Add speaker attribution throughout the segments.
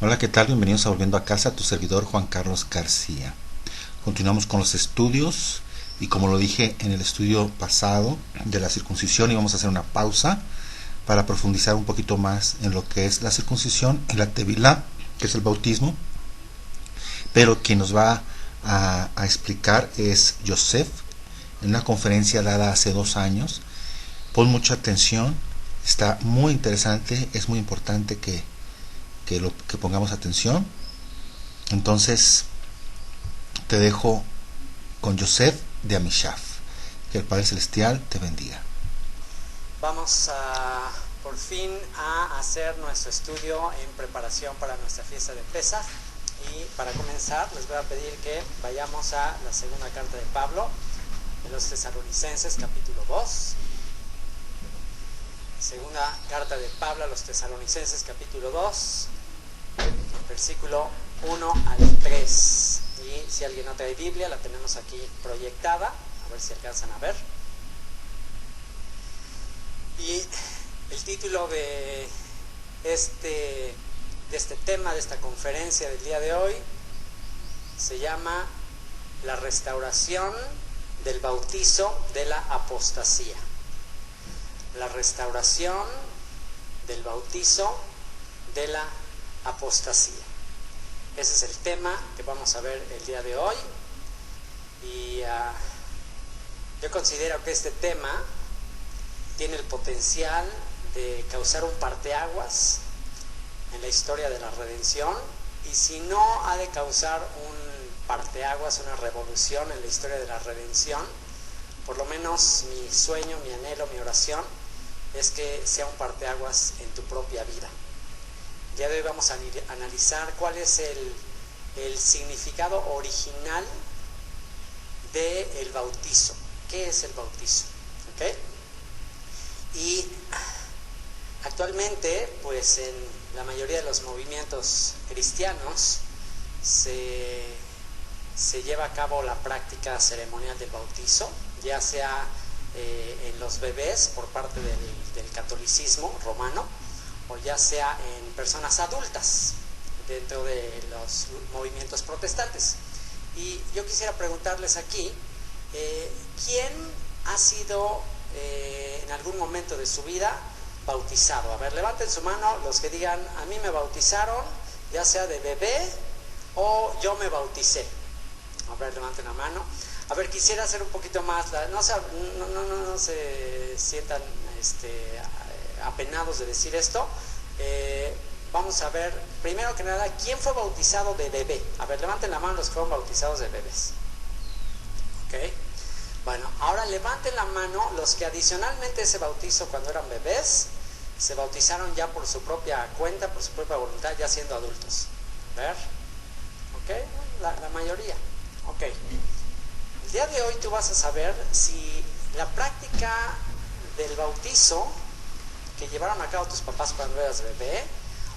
Speaker 1: Hola, ¿qué tal? Bienvenidos a Volviendo a Casa, tu servidor Juan Carlos García. Continuamos con los estudios y como lo dije en el estudio pasado de la circuncisión, íbamos a hacer una pausa para profundizar un poquito más en lo que es la circuncisión y la tevilá, que es el bautismo. Pero quien nos va a explicar es Yosef, en una conferencia dada hace 2 años. Pon mucha atención, está muy interesante, es muy importante que pongamos atención. Entonces te dejo con Yosef de Amishaf. Que el Padre Celestial te bendiga.
Speaker 2: Vamos por fin a hacer nuestro estudio en preparación para nuestra fiesta de Pesaj. Y para comenzar les voy a pedir que vayamos a la segunda carta de Pablo de los Tesalonicenses, capítulo 2. Segunda carta de Pablo a los Tesalonicenses, capítulo 2, versículo 1 al 3. Y si alguien no trae Biblia, la tenemos aquí proyectada, a ver si alcanzan a ver. Y el título de este tema, de esta conferencia del día de hoy, se llama La restauración del bautizo de la apostasía. La restauración del bautizo de la apostasía. Ese es el tema que vamos a ver el día de hoy. Y yo considero que este tema tiene el potencial de causar un parteaguas en la historia de la redención, y si no ha de causar un parteaguas, una revolución en la historia de la redención, por lo menos mi sueño, mi anhelo, mi oración es que sea un parteaguas en tu propia vida. Ya de hoy vamos a analizar cuál es el significado original del bautizo. ¿Qué es el bautizo? ¿Okay? Y actualmente, pues en la mayoría de los movimientos cristianos se lleva a cabo la práctica ceremonial del bautizo, ya sea en los bebés por parte del catolicismo romano, o ya sea en personas adultas dentro de los movimientos protestantes. Y yo quisiera preguntarles aquí, ¿quién ha sido en algún momento de su vida bautizado? A ver, levanten su mano los que digan: a mí me bautizaron, ya sea de bebé o yo me bauticé. A ver, levanten la mano. A ver, quisiera hacer un poquito más, no se sientan apenados de decir esto. Vamos a ver, primero que nada, ¿quién fue bautizado de bebé? A ver, levanten la mano los que fueron bautizados de bebés. ¿Ok? Bueno, ahora levanten la mano los que adicionalmente a ese bautizo cuando eran bebés, se bautizaron ya por su propia cuenta, por su propia voluntad, ya siendo adultos. A ver, ¿ok? La mayoría. Ok. El día de hoy tú vas a saber si la práctica del bautizo que llevaron a cabo tus papás cuando eras bebé,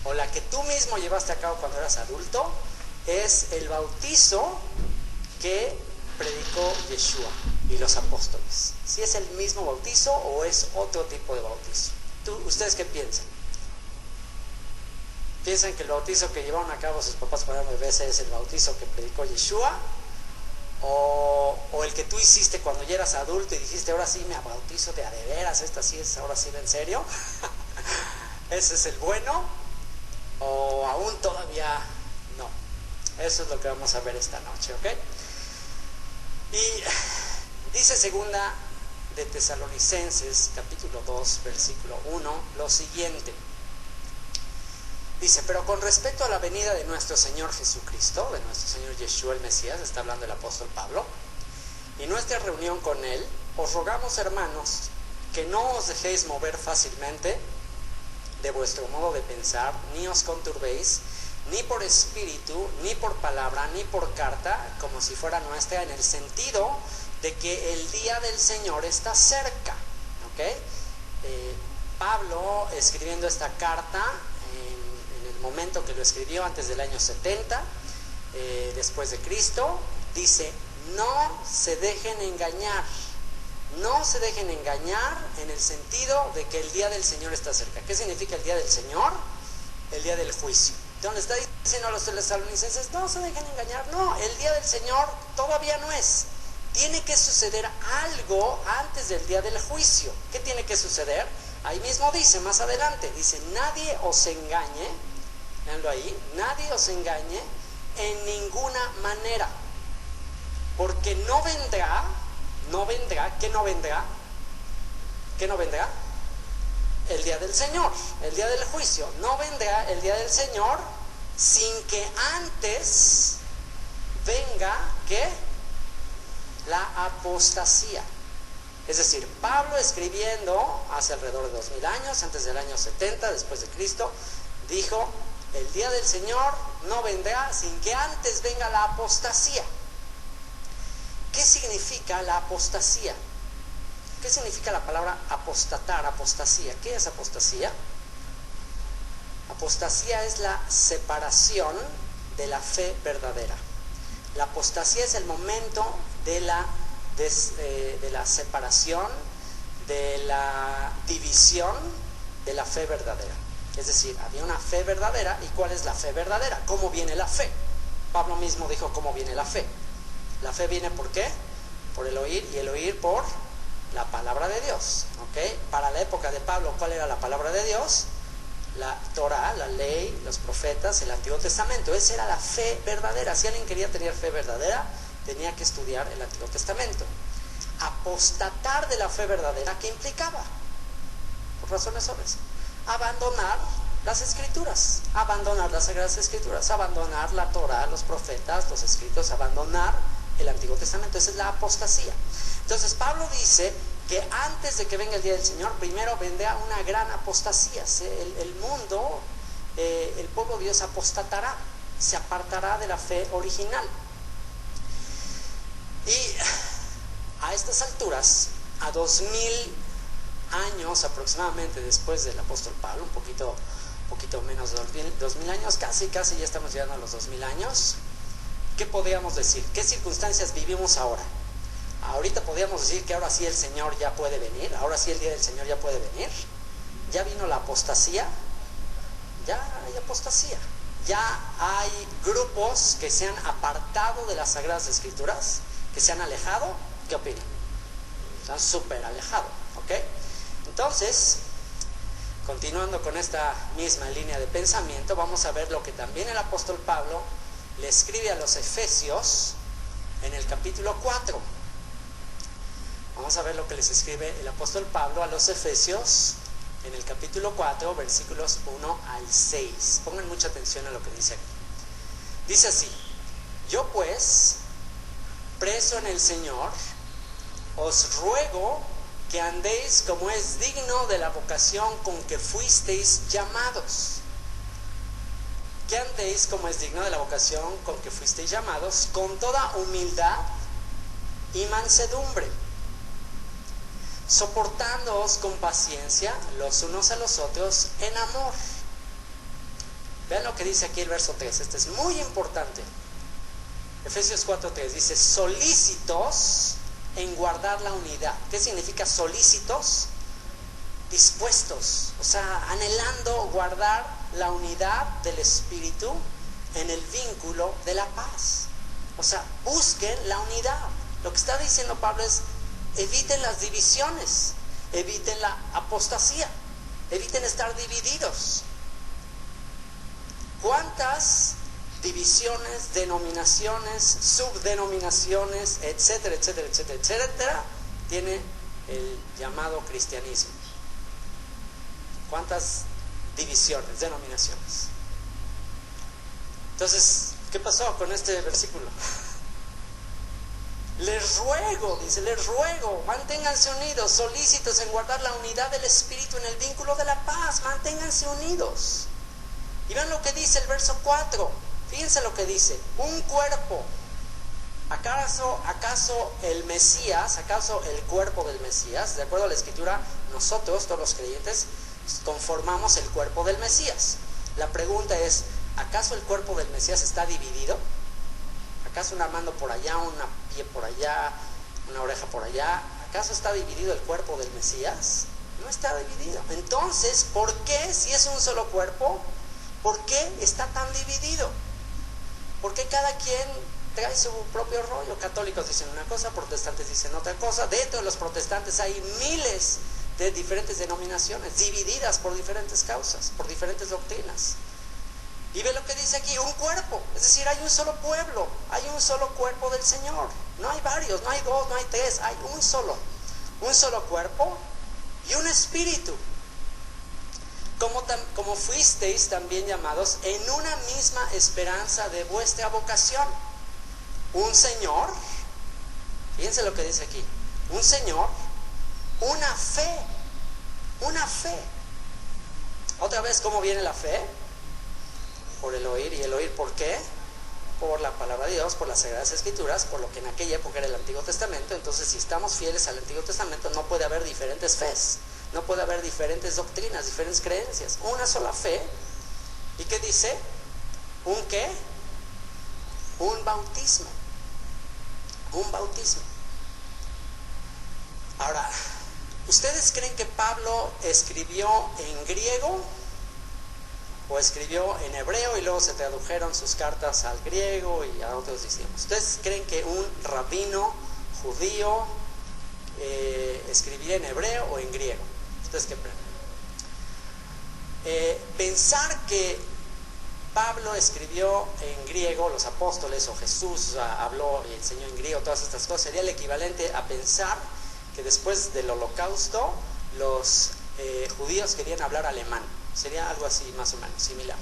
Speaker 2: o la que tú mismo llevaste a cabo cuando eras adulto, es el bautizo que predicó Yeshua y los apóstoles. Si es el mismo bautizo o es otro tipo de bautizo. ¿Ustedes qué piensan? ¿Piensan que el bautizo que llevaron a cabo sus papás cuando eran bebés es el bautizo que predicó Yeshua? ¿O el que tú hiciste cuando ya eras adulto y dijiste: ahora sí me bautizo de a de veras, esta sí es, ahora sí de en serio? ¿Ese es el bueno? ¿O aún todavía no? Eso es lo que vamos a ver esta noche, ¿ok? Y dice segunda de Tesalonicenses, capítulo 2, versículo 1, lo siguiente. Dice: pero con respecto a la venida de nuestro Señor Jesucristo, de nuestro Señor Yeshua el Mesías, está hablando el apóstol Pablo, y nuestra reunión con Él, os rogamos, hermanos, que no os dejéis mover fácilmente de vuestro modo de pensar, ni os conturbéis, ni por espíritu, ni por palabra, ni por carta, como si fuera nuestra, en el sentido de que el día del Señor está cerca. ¿Okay? Pablo, escribiendo esta carta en el momento que lo escribió, antes del año 70 después de Cristo, dice: no se dejen engañar. No se dejen engañar en el sentido de que el día del Señor está cerca. ¿Qué significa el día del Señor? El día del juicio. Entonces está diciendo a los tesalonicenses, no se dejen engañar, no, el día del Señor todavía no es. Tiene que suceder algo antes del día del juicio. ¿Qué tiene que suceder? Ahí mismo dice, más adelante, dice, nadie os engañe, veanlo ahí, nadie os engañe en ninguna manera, porque no vendrá, ¿qué no vendrá? ¿Qué no vendrá? El día del Señor, el día del juicio. No vendrá el día del Señor sin que antes venga, ¿qué? La apostasía. Es decir, Pablo escribiendo hace alrededor de 2000 años, antes del año 70 después de Cristo, dijo, el día del Señor no vendrá sin que antes venga la apostasía. ¿Qué significa la apostasía? ¿Qué significa la palabra apostatar, apostasía? ¿Qué es apostasía? Apostasía es la separación de la fe verdadera. La apostasía es el momento de la separación, de la división de la fe verdadera. Es decir, había una fe verdadera. ¿Y cuál es la fe verdadera? ¿Cómo viene la fe? Pablo mismo dijo cómo viene la fe. La fe viene ¿por qué? Por el oír, y el oír por la palabra de Dios. ¿Okay? Para la época de Pablo, ¿cuál era la palabra de Dios? La Torah, la ley, los profetas, el Antiguo Testamento. Esa era la fe verdadera. Si alguien quería tener fe verdadera, tenía que estudiar el Antiguo Testamento. Apostatar de la fe verdadera, ¿qué implicaba? Por razones obvias. Abandonar las escrituras, abandonar las sagradas escrituras, abandonar la Torah, los profetas, los escritos, abandonar el Antiguo Testamento. Esa es la apostasía. Entonces Pablo dice que antes de que venga el día del Señor, primero vendrá una gran apostasía. El mundo, el pueblo de Dios apostatará, se apartará de la fe original. Y a estas alturas, a 2000 años aproximadamente después del apóstol Pablo, un poquito menos de 2000 años, casi ya estamos llegando a los 2000 años. ¿Qué podríamos decir? ¿Qué circunstancias vivimos ahora? Ahorita podríamos decir que ahora sí el Señor ya puede venir, ahora sí el día del Señor ya puede venir. Ya vino la apostasía, ya hay apostasía, ya hay grupos que se han apartado de las Sagradas Escrituras, que se han alejado. ¿Qué opinan? Se han súper alejado, ¿ok? Entonces, continuando con esta misma línea de pensamiento, vamos a ver lo que también el apóstol Pablo le escribe a los Efesios en el capítulo 4. Vamos a ver lo que les escribe el apóstol Pablo a los Efesios en el capítulo 4, versículos 1 al 6. Pongan mucha atención a lo que dice aquí. Dice así: yo pues, preso en el Señor, os ruego que andéis como es digno de la vocación con que fuisteis llamados. Que andéis como es digno de la vocación con que fuisteis llamados, con toda humildad y mansedumbre, soportándoos con paciencia los unos a los otros en amor. Vean lo que dice aquí el verso 3, este es muy importante. Efesios 4:3 dice: solícitos en guardar la unidad. ¿Qué significa solícitos? Dispuestos, o sea, anhelando guardar la unidad del Espíritu en el vínculo de la paz. O sea, busquen la unidad. Lo que está diciendo Pablo es: eviten las divisiones, eviten la apostasía, eviten estar divididos. ¿Cuántas divisiones, denominaciones, subdenominaciones, etcétera, etcétera, etcétera, etcétera, tiene el llamado cristianismo? ¿Cuántas divisiones, denominaciones? Entonces, ¿qué pasó con este versículo? Les ruego, dice, les ruego, manténganse unidos, solícitos en guardar la unidad del Espíritu en el vínculo de la paz, manténganse unidos. Y vean lo que dice el verso 4, fíjense lo que dice: un cuerpo. ¿Acaso el Mesías, acaso el cuerpo del Mesías, de acuerdo a la Escritura, nosotros, todos los creyentes, conformamos el cuerpo del Mesías? La pregunta es: ¿acaso el cuerpo del Mesías está dividido? ¿Acaso una mano por allá, una pie por allá, una oreja por allá? ¿Acaso está dividido el cuerpo del Mesías? No está dividido. Entonces, ¿por qué, si es un solo cuerpo, ¿Por qué está tan dividido? ¿Por qué cada quien trae su propio rollo? Católicos dicen una cosa, protestantes dicen otra cosa. Dentro de los protestantes hay miles de diferentes denominaciones, divididas por diferentes causas, por diferentes doctrinas. Y ve lo que dice aquí, un cuerpo, es decir, hay un solo pueblo, hay un solo cuerpo del Señor. No hay varios, no hay dos, no hay tres, hay un solo cuerpo y un espíritu. Como fuisteis también llamados en una misma esperanza de vuestra vocación. Un Señor, fíjense lo que dice aquí, un Señor, una fe. Otra vez, ¿cómo viene la fe? Por el oír. ¿Y el oír por qué? Por la palabra de Dios, por las Sagradas Escrituras, por lo que en aquella época era el Antiguo Testamento. Entonces, si estamos fieles al Antiguo Testamento, no puede haber diferentes fes, no puede haber diferentes doctrinas, diferentes creencias, una sola fe. ¿Y qué dice? ¿Un qué? Un bautismo. Un bautismo. Ahora, ¿ustedes creen que Pablo escribió en griego o escribió en hebreo y luego se tradujeron sus cartas al griego y a otros idiomas? ¿Ustedes creen que un rabino judío escribiría en hebreo o en griego? ¿Ustedes qué creen? Pensar que Pablo escribió en griego, los apóstoles o Jesús habló y enseñó en griego, todas estas cosas, sería el equivalente a pensar que después del Holocausto los judíos querían hablar alemán. Sería algo así más o menos similar.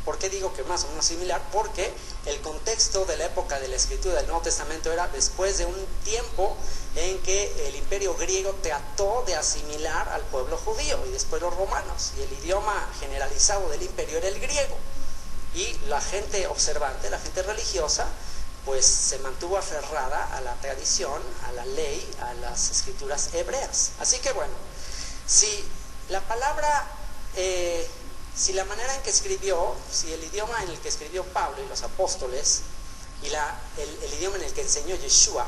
Speaker 2: ¿Por qué digo que más o menos similar? Porque el contexto de la época de la escritura del Nuevo Testamento era después de un tiempo en que el imperio griego trató de asimilar al pueblo judío y después los romanos, y el idioma generalizado del imperio era el griego, y la gente observante, la gente religiosa, pues se mantuvo aferrada a la tradición, a la ley, a las escrituras hebreas. Así que bueno, si la palabra, si la manera en que escribió, si el idioma en el que escribió Pablo y los apóstoles, y el idioma en el que enseñó Yeshua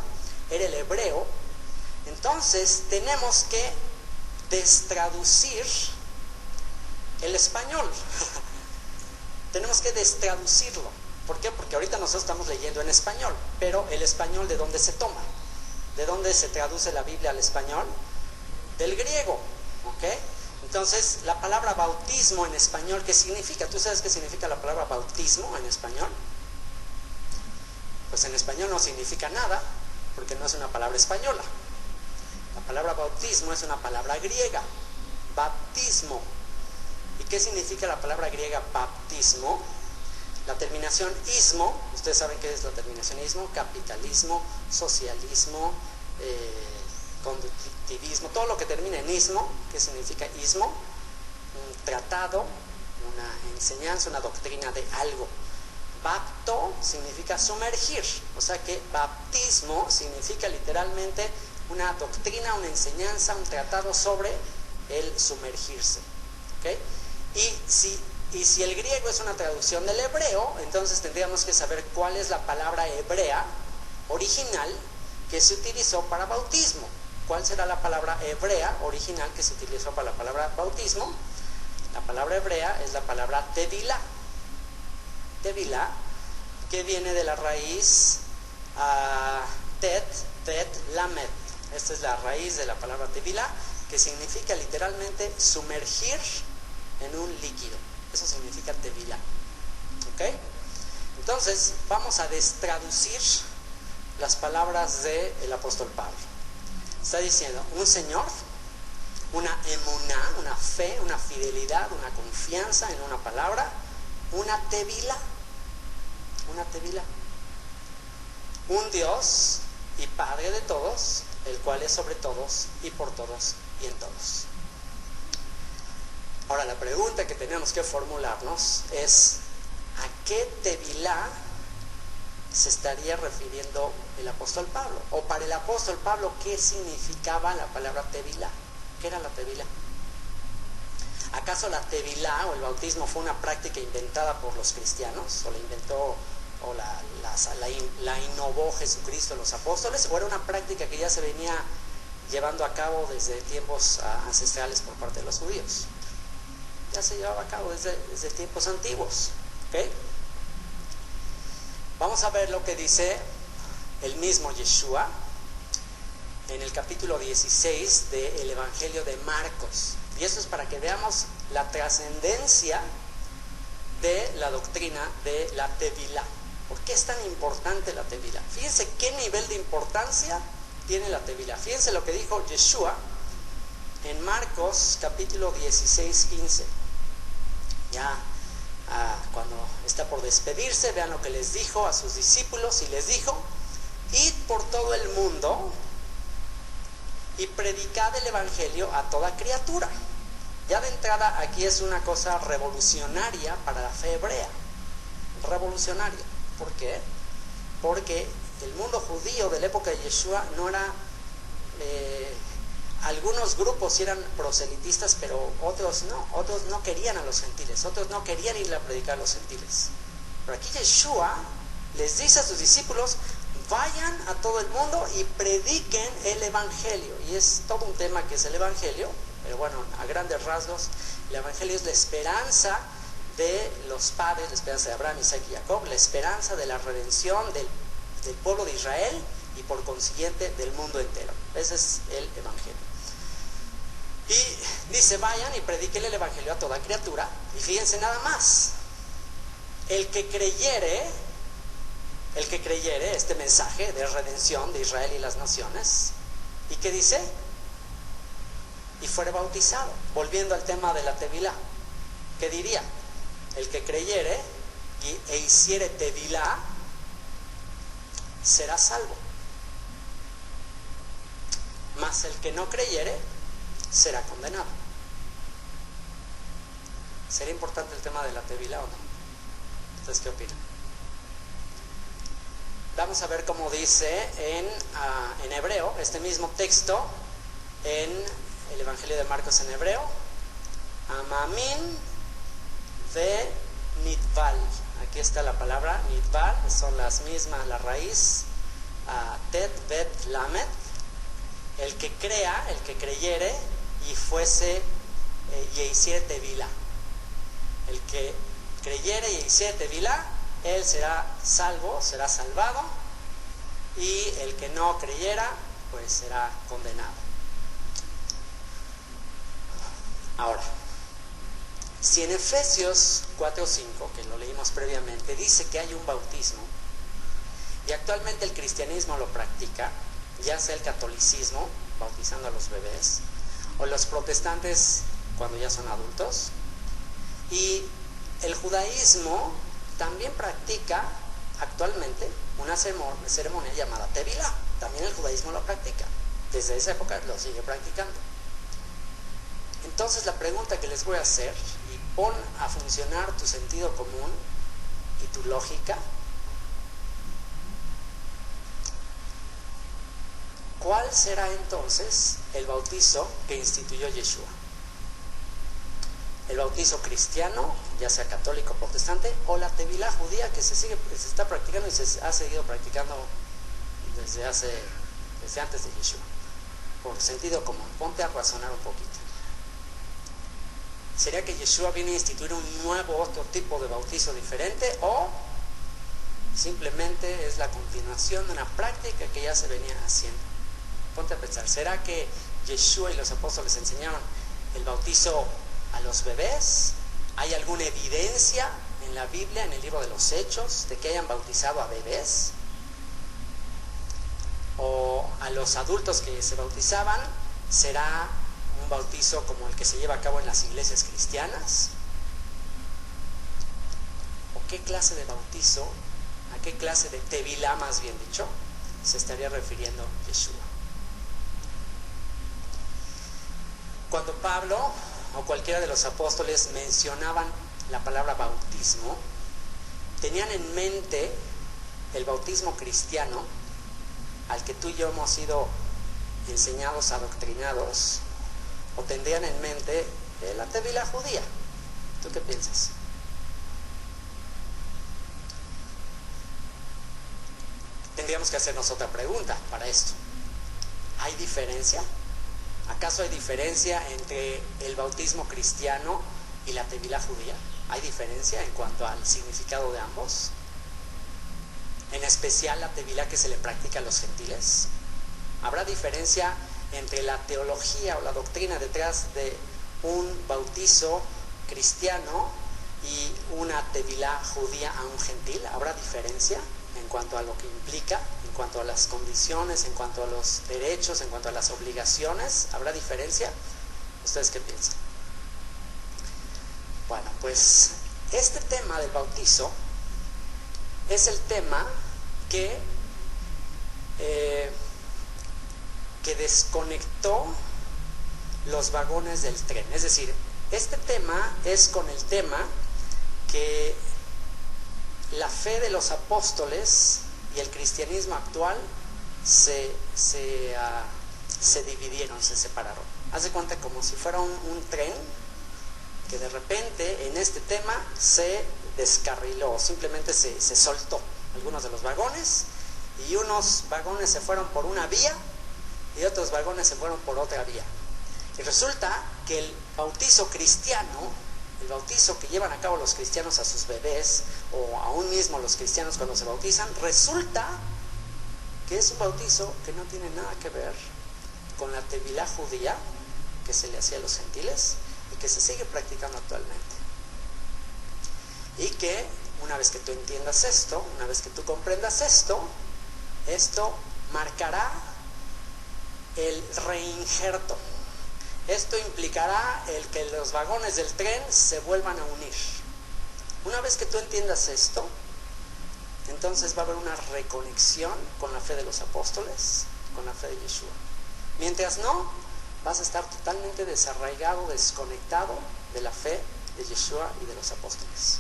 Speaker 2: era el hebreo, entonces tenemos que destraducir el español. Tenemos que destraducirlo. ¿Por qué? Porque ahorita nosotros estamos leyendo en español, pero el español, ¿de dónde se toma? ¿De dónde se traduce la Biblia al español? Del griego, ¿ok? Entonces, la palabra bautismo en español, ¿qué significa? ¿Tú sabes qué significa la palabra bautismo en español? Pues en español no significa nada, porque no es una palabra española. La palabra bautismo es una palabra griega, baptismo. ¿Y qué significa la palabra griega baptismo? La terminación ismo, ustedes saben qué es la terminación ismo, capitalismo, socialismo, conductivismo, todo lo que termina en ismo. ¿Qué significa ismo? Un tratado, una enseñanza, una doctrina de algo. Bapto significa sumergir, o sea que baptismo significa literalmente una doctrina, una enseñanza, un tratado sobre el sumergirse, ¿okay? Y si el griego es una traducción del hebreo, entonces tendríamos que saber cuál es la palabra hebrea original que se utilizó para bautismo. ¿Cuál será la palabra hebrea original que se utilizó para la palabra bautismo? La palabra hebrea es la palabra tevilá. Tevilá, que viene de la raíz tet, lamed. Esta es la raíz de la palabra tevilá, que significa literalmente sumergir en un líquido. Eso significa tevilá. ¿Ok? Entonces, vamos a destraducir las palabras del apóstol Pablo. Está diciendo, un Señor, una emuná, una fe, una fidelidad, una confianza en una palabra, una tevilá, un Dios y Padre de todos, el cual es sobre todos y por todos y en todos. Ahora, la pregunta que tenemos que formularnos es, ¿a qué tevilá se estaría refiriendo el apóstol Pablo? O para el apóstol Pablo, ¿qué significaba la palabra tevilá? ¿Qué era la tevilá? ¿Acaso la tevilá o el bautismo fue una práctica inventada por los cristianos? ¿O la inventó o la innovó Jesucristo, los apóstoles? ¿O era una práctica que ya se venía llevando a cabo desde tiempos ancestrales por parte de los judíos? ya se llevaba a cabo desde tiempos antiguos. ¿Okay? Vamos a ver lo que dice el mismo Yeshua en el capítulo 16 del Evangelio de Marcos. Y eso es para que veamos la trascendencia de la doctrina de la Tevilá. ¿Por qué es tan importante la Tevilá? Fíjense qué nivel de importancia tiene la Tevilá. Fíjense lo que dijo Yeshua en Marcos capítulo 16, 15. Ya cuando está por despedirse, vean lo que les dijo a sus discípulos, y les dijo: id por todo el mundo y predicad el Evangelio a toda criatura. Ya de entrada aquí es una cosa revolucionaria para la fe hebrea. Revolucionaria. ¿Por qué? Porque el mundo judío de la época de Yeshua no era... algunos grupos eran proselitistas, pero otros no querían a los gentiles, otros no querían ir a predicar a los gentiles. Pero aquí Yeshua les dice a sus discípulos: vayan a todo el mundo y prediquen el Evangelio. Y es todo un tema que es el Evangelio, pero bueno, a grandes rasgos, el Evangelio es la esperanza de los padres, la esperanza de Abraham, Isaac y Jacob, la esperanza de la redención del pueblo de Israel y por consiguiente del mundo entero. Ese es el Evangelio. Y dice: vayan y prediquen el Evangelio a toda criatura. Y fíjense nada más, el que creyere este mensaje de redención de Israel y las naciones, ¿y qué dice? Y fuere bautizado. Volviendo al tema de la Tevilá, ¿qué diría? El que creyere e hiciere Tevilá será salvo, mas el que no creyere será condenado. ¿Sería importante el tema de la Tevilá o no? ¿Ustedes qué opinan? Vamos a ver cómo dice en hebreo, este mismo texto, en el Evangelio de Marcos en hebreo: Amamin ve nitval. Aquí está la palabra nitval, son las mismas, la raíz tet, bet, lamet. El que crea, el que creyere y fuese y hiciere Tevilá. El que creyere y hiciere Tevilá, él será salvo, será salvado, y el que no creyera, pues será condenado. Ahora, si en Efesios 4:5, que lo leímos previamente, dice que hay un bautismo, y actualmente el cristianismo lo practica, ya sea el catolicismo, bautizando a los bebés, o los protestantes cuando ya son adultos, y el judaísmo también practica actualmente una ceremonia llamada Tevilá. También el judaísmo lo practica, desde esa época lo sigue practicando. Entonces la pregunta que les voy a hacer, y pon a funcionar tu sentido común y tu lógica: ¿cuál será entonces el bautizo que instituyó Yeshua? ¿El bautizo cristiano, ya sea católico o protestante, o la Tevilá judía que se está practicando y se ha seguido practicando desde antes de Yeshua? Por sentido común, ponte a razonar un poquito. ¿Sería que Yeshua viene a instituir un nuevo, otro tipo de bautizo diferente, o simplemente es la continuación de una práctica que ya se venía haciendo? Ponte a pensar, ¿será que Yeshua y los apóstoles enseñaron el bautizo a los bebés? ¿Hay alguna evidencia en la Biblia, en el libro de los Hechos, de que hayan bautizado a bebés? ¿O a los adultos que se bautizaban será un bautizo como el que se lleva a cabo en las iglesias cristianas? ¿O qué clase de bautizo, a qué clase de Tevilá, más bien dicho, se estaría refiriendo Yeshua? Cuando Pablo o cualquiera de los apóstoles mencionaban la palabra bautismo, tenían en mente el bautismo cristiano al que tú y yo hemos sido enseñados, adoctrinados, o tendrían en mente la Tevilá judía. ¿Tú qué piensas? Tendríamos que hacernos otra pregunta para esto. ¿Hay diferencia? ¿Acaso hay diferencia entre el bautismo cristiano y la tevilá judía? ¿Hay diferencia en cuanto al significado de ambos? En especial la tevilá que se le practica a los gentiles. ¿Habrá diferencia entre la teología o la doctrina detrás de un bautizo cristiano y una tevilá judía a un gentil? ¿Habrá diferencia en cuanto a lo que implica, en cuanto a las condiciones, en cuanto a los derechos, en cuanto a las obligaciones? ¿Habrá diferencia? ¿Ustedes qué piensan? Bueno, pues este tema del bautizo es el tema que desconectó los vagones del tren. Es decir, este tema es con el tema que la fe de los apóstoles y el cristianismo actual se dividieron, se separaron. Haz de cuenta como si fuera un tren que de repente en este tema se descarriló, simplemente se soltó algunos de los vagones, y unos vagones se fueron por una vía y otros vagones se fueron por otra vía. Y resulta que el bautizo cristiano, el bautizo que llevan a cabo los cristianos a sus bebés, o aún mismo los cristianos cuando se bautizan, resulta que es un bautizo que no tiene nada que ver con la tevilá judía que se le hacía a los gentiles y que se sigue practicando actualmente. Y que una vez que tú entiendas esto, una vez que tú comprendas esto marcará el reinjerto. Esto implicará el que los vagones del tren se vuelvan a unir. Una vez que tú entiendas esto, entonces va a haber una reconexión con la fe de los apóstoles, con la fe de Yeshua. Mientras no, vas a estar totalmente desarraigado, desconectado de la fe de Yeshua y de los apóstoles.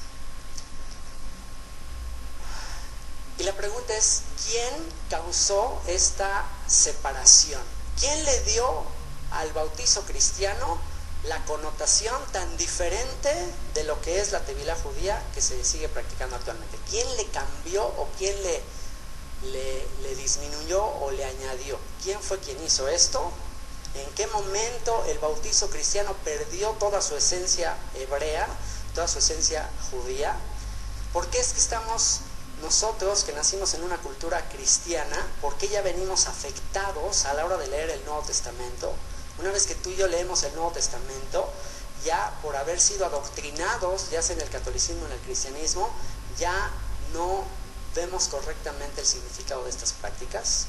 Speaker 2: Y la pregunta es, ¿quién causó esta separación? ¿Quién le dio al bautizo cristiano la connotación tan diferente de lo que es la tevilá judía que se sigue practicando actualmente? ¿Quién le cambió o quién le disminuyó o le añadió? ¿Quién fue quien hizo esto? ¿En qué momento el bautizo cristiano perdió toda su esencia hebrea, toda su esencia judía? ¿Por qué es que estamos nosotros, que nacimos en una cultura cristiana, por qué ya venimos afectados a la hora de leer el Nuevo Testamento? Una vez que tú y yo leemos el Nuevo Testamento, ya por haber sido adoctrinados, ya sea en el catolicismo o en el cristianismo, ya no vemos correctamente el significado de estas prácticas.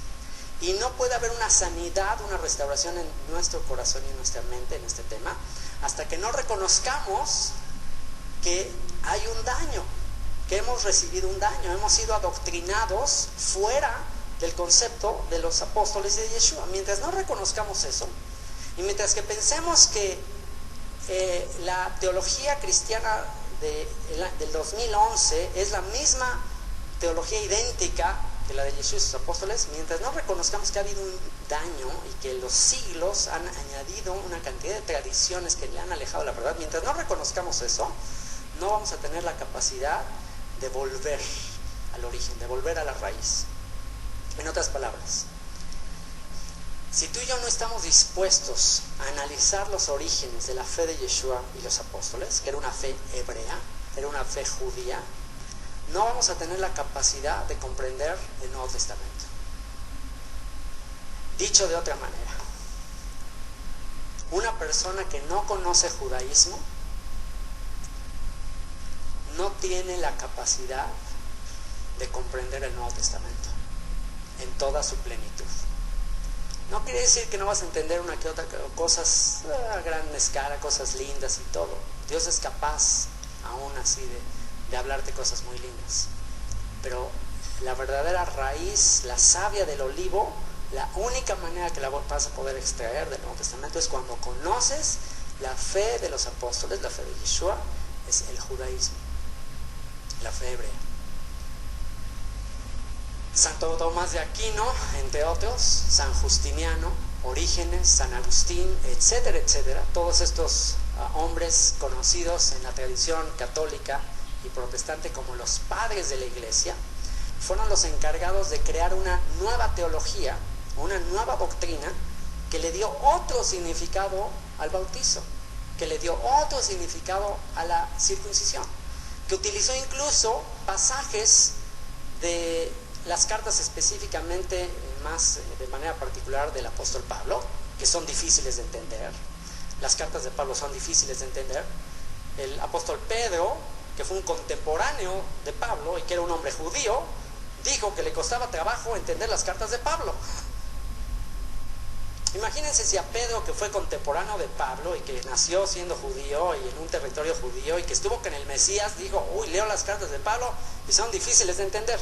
Speaker 2: Y no puede haber una sanidad, una restauración en nuestro corazón y en nuestra mente en este tema, hasta que no reconozcamos que hay un daño, que hemos recibido un daño, hemos sido adoctrinados fuera del concepto de los apóstoles y de Yeshua. Mientras no reconozcamos eso, y mientras que pensemos que la teología cristiana del 2011 es la misma teología idéntica que la de Yeshua y sus apóstoles, mientras no reconozcamos que ha habido un daño y que los siglos han añadido una cantidad de tradiciones que le han alejado de la verdad, mientras no reconozcamos eso, no vamos a tener la capacidad de volver al origen, de volver a la raíz. En otras palabras, si tú y yo no estamos dispuestos a analizar los orígenes de la fe de Yeshua y los apóstoles, que era una fe hebrea, era una fe judía, no vamos a tener la capacidad de comprender el Nuevo Testamento. Dicho de otra manera, una persona que no conoce judaísmo no tiene la capacidad de comprender el Nuevo Testamento en toda su plenitud. No quiere decir que no vas a entender una que otra cosas a gran escala, cosas lindas y todo. Dios es capaz aún así de hablarte cosas muy lindas. Pero la verdadera raíz, la savia del olivo, la única manera que la vas a poder extraer del Nuevo Testamento es cuando conoces la fe de los apóstoles, la fe de Yeshua, es el judaísmo, la fe hebrea. Santo Tomás de Aquino, entre otros, San Justiniano, Orígenes, San Agustín, etcétera, etcétera, todos estos hombres conocidos en la tradición católica y protestante como los padres de la Iglesia, fueron los encargados de crear una nueva teología, una nueva doctrina que le dio otro significado al bautizo. que le dio otro significado a la circuncisión, que utilizó incluso pasajes de las cartas, específicamente más de manera particular del apóstol Pablo, que son difíciles de entender. Las cartas de Pablo son difíciles de entender. El apóstol Pedro, que fue un contemporáneo de Pablo y que era un hombre judío, dijo que le costaba trabajo entender las cartas de Pablo. Imagínense si a Pedro, que fue contemporáneo de Pablo y que nació siendo judío y en un territorio judío y que estuvo con el Mesías, dijo, uy, leo las cartas de Pablo y son difíciles de entender.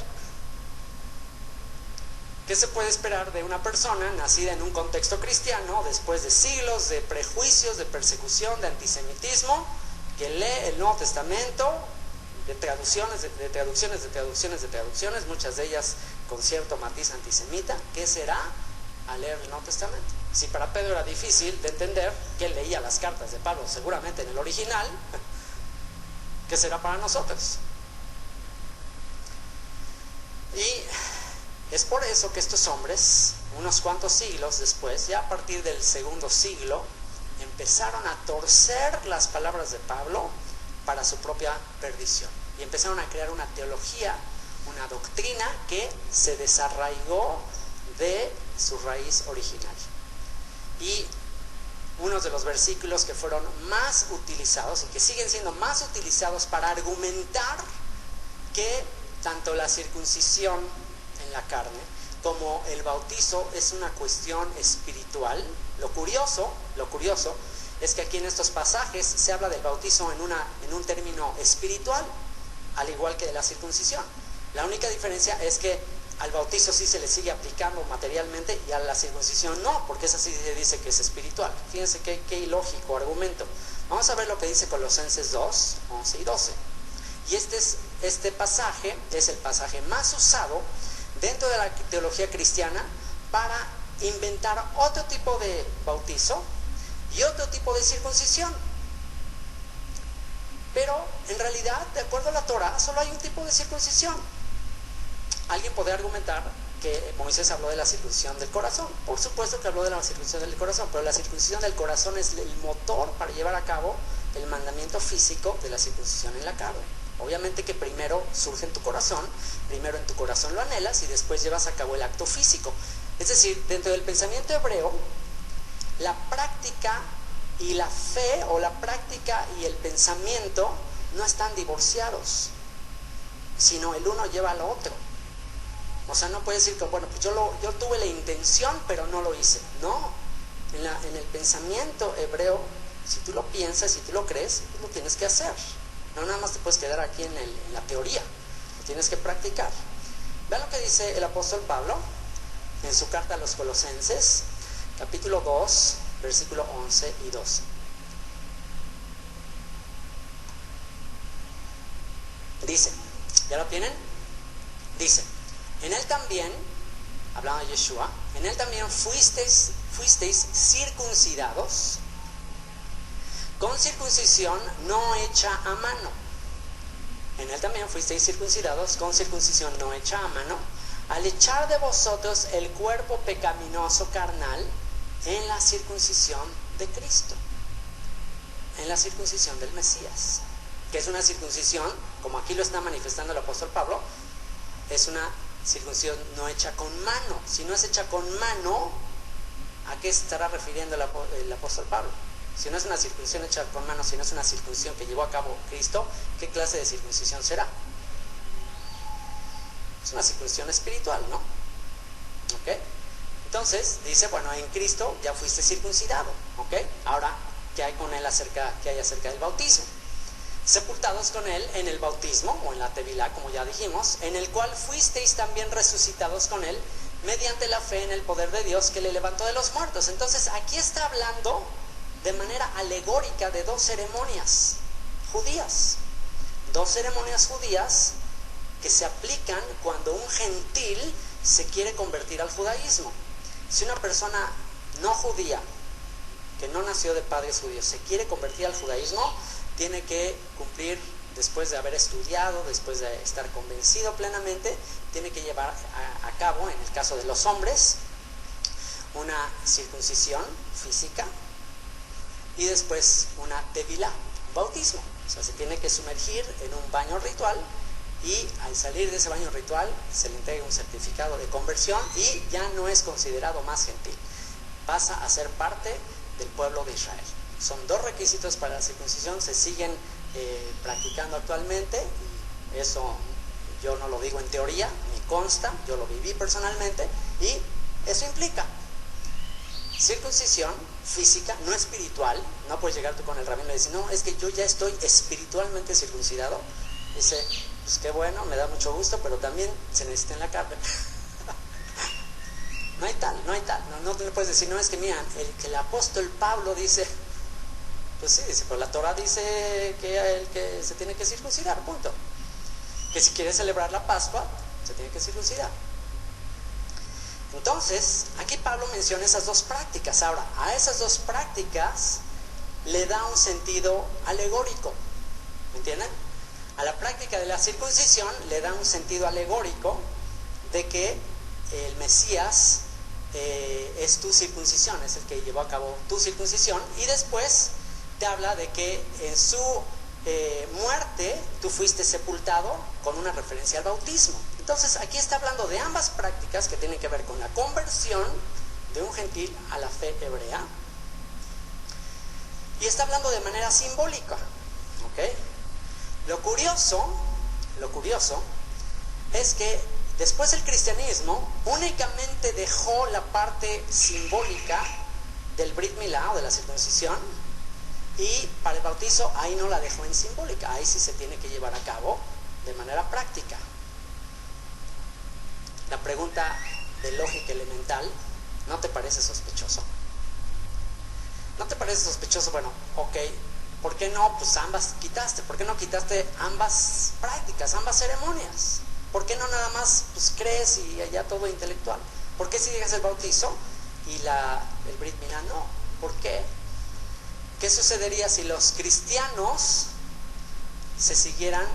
Speaker 2: ¿Qué se puede esperar de una persona nacida en un contexto cristiano, después de siglos de prejuicios, de persecución, de antisemitismo, que lee el Nuevo Testamento, de traducciones, muchas de ellas con cierto matiz antisemita? ¿Qué será al leer el Nuevo Testamento? Si para Pedro era difícil de entender, que él leía las cartas de Pablo seguramente en el original, ¿qué será para nosotros? Y es por eso que estos hombres, unos cuantos siglos después, ya a partir del segundo siglo, empezaron a torcer las palabras de Pablo para su propia perdición. Y empezaron a crear una teología, una doctrina que se desarraigó de su raíz original. Y uno de los versículos que fueron más utilizados y que siguen siendo más utilizados para argumentar que tanto la circuncisión en la carne como el bautizo es una cuestión espiritual. Lo curioso es que aquí en estos pasajes se habla del bautizo en un término espiritual, al igual que de la circuncisión. La única diferencia es que al bautizo sí se le sigue aplicando materialmente y a la circuncisión no, porque esa sí se dice que es espiritual. Fíjense qué ilógico argumento. Vamos a ver lo que dice Colosenses 2, 11 y 12. Y este pasaje es el pasaje más usado dentro de la teología cristiana para inventar otro tipo de bautizo y otro tipo de circuncisión. Pero en realidad, de acuerdo a la Torah, solo hay un tipo de circuncisión. Alguien podría argumentar que Moisés habló de la circuncisión del corazón. Por supuesto que habló de la circuncisión del corazón, pero la circuncisión del corazón es el motor para llevar a cabo el mandamiento físico de la circuncisión en la carne. Obviamente que primero surge en tu corazón, primero en tu corazón lo anhelas y después llevas a cabo el acto físico. Es decir, dentro del pensamiento hebreo, la práctica y la fe, o la práctica y el pensamiento, no están divorciados, sino el uno lleva al otro. O sea, no puedes decir que, bueno, pues yo tuve la intención, pero no lo hice. No, en el pensamiento hebreo, si tú lo piensas, si tú lo crees, pues lo tienes que hacer. No nada más te puedes quedar aquí en la teoría, lo tienes que practicar. Vean lo que dice el apóstol Pablo en su carta a los Colosenses, capítulo 2, versículo 11 y 12. Dice, ¿ya lo tienen? Dice, en él también, hablando de Yeshua, en él también fuisteis circuncidados con circuncisión no hecha a mano. En él también fuisteis circuncidados con circuncisión no hecha a mano, al echar de vosotros el cuerpo pecaminoso carnal en la circuncisión de Cristo, en la circuncisión del Mesías, que es una circuncisión, como aquí lo está manifestando el apóstol Pablo, es una circuncisión no hecha con mano. Si no es hecha con mano, ¿a qué se estará refiriendo el apóstol Pablo? Si no es una circuncisión hecha con mano, si no es una circuncisión que llevó a cabo Cristo, ¿qué clase de circuncisión será? Es una circuncisión espiritual, ¿no? ¿Ok? Entonces, dice, bueno, en Cristo ya fuiste circuncidado, ¿ok? Ahora, ¿qué hay con él acerca del bautismo? Sepultados con él en el bautismo, o en la tevilá, como ya dijimos, en el cual fuisteis también resucitados con él, mediante la fe en el poder de Dios que le levantó de los muertos. Entonces, aquí está hablando de manera alegórica de dos ceremonias judías. Dos ceremonias judías que se aplican cuando un gentil se quiere convertir al judaísmo. Si una persona no judía, que no nació de padres judíos, se quiere convertir al judaísmo, tiene que cumplir, después de haber estudiado, después de estar convencido plenamente, tiene que llevar a cabo, en el caso de los hombres, una circuncisión física y después una tevilá, un bautismo. O sea, se tiene que sumergir en un baño ritual y al salir de ese baño ritual se le entrega un certificado de conversión y ya no es considerado más gentil. Pasa a ser parte del pueblo de Israel. Son dos requisitos para la circuncisión, se siguen practicando actualmente. Y eso yo no lo digo en teoría, me consta, yo lo viví personalmente, y eso implica circuncisión física, no espiritual. No puedes llegar tú con el rabino y decir, no, es que yo ya estoy espiritualmente circuncidado. Dice, pues qué bueno, me da mucho gusto, pero también se necesita en la carne. No hay tal. No te le puedes decir, no, es que mira, el apóstol Pablo dice, pues sí, dice, pero la Torah dice que el que se tiene que circuncidar, punto. Que si quiere celebrar la Pascua, se tiene que circuncidar. Entonces, aquí Pablo menciona esas dos prácticas. Ahora, a esas dos prácticas le da un sentido alegórico. ¿Me entienden? A la práctica de la circuncisión le da un sentido alegórico de que el Mesías es tu circuncisión, es el que llevó a cabo tu circuncisión, y después te habla de que en su muerte tú fuiste sepultado, con una referencia al bautismo. Entonces aquí está hablando de ambas prácticas que tienen que ver con la conversión de un gentil a la fe hebrea, y está hablando de manera simbólica, ¿ok? Lo curioso es que después el cristianismo únicamente dejó la parte simbólica del Brit Milá o de la circuncisión, y para el bautizo ahí no la dejó en simbólica, ahí sí se tiene que llevar a cabo de manera práctica. La pregunta de lógica elemental, ¿no te parece sospechoso? ¿No te parece sospechoso? Bueno, ok, ¿por qué no? Pues ambas quitaste. ¿Por qué no quitaste ambas prácticas, ambas ceremonias? ¿Por qué no nada más pues crees y ya todo intelectual? ¿Por qué si dejas el bautizo y el Brit Milá no? ¿Por qué? ¿Qué sucedería si los cristianos siguieran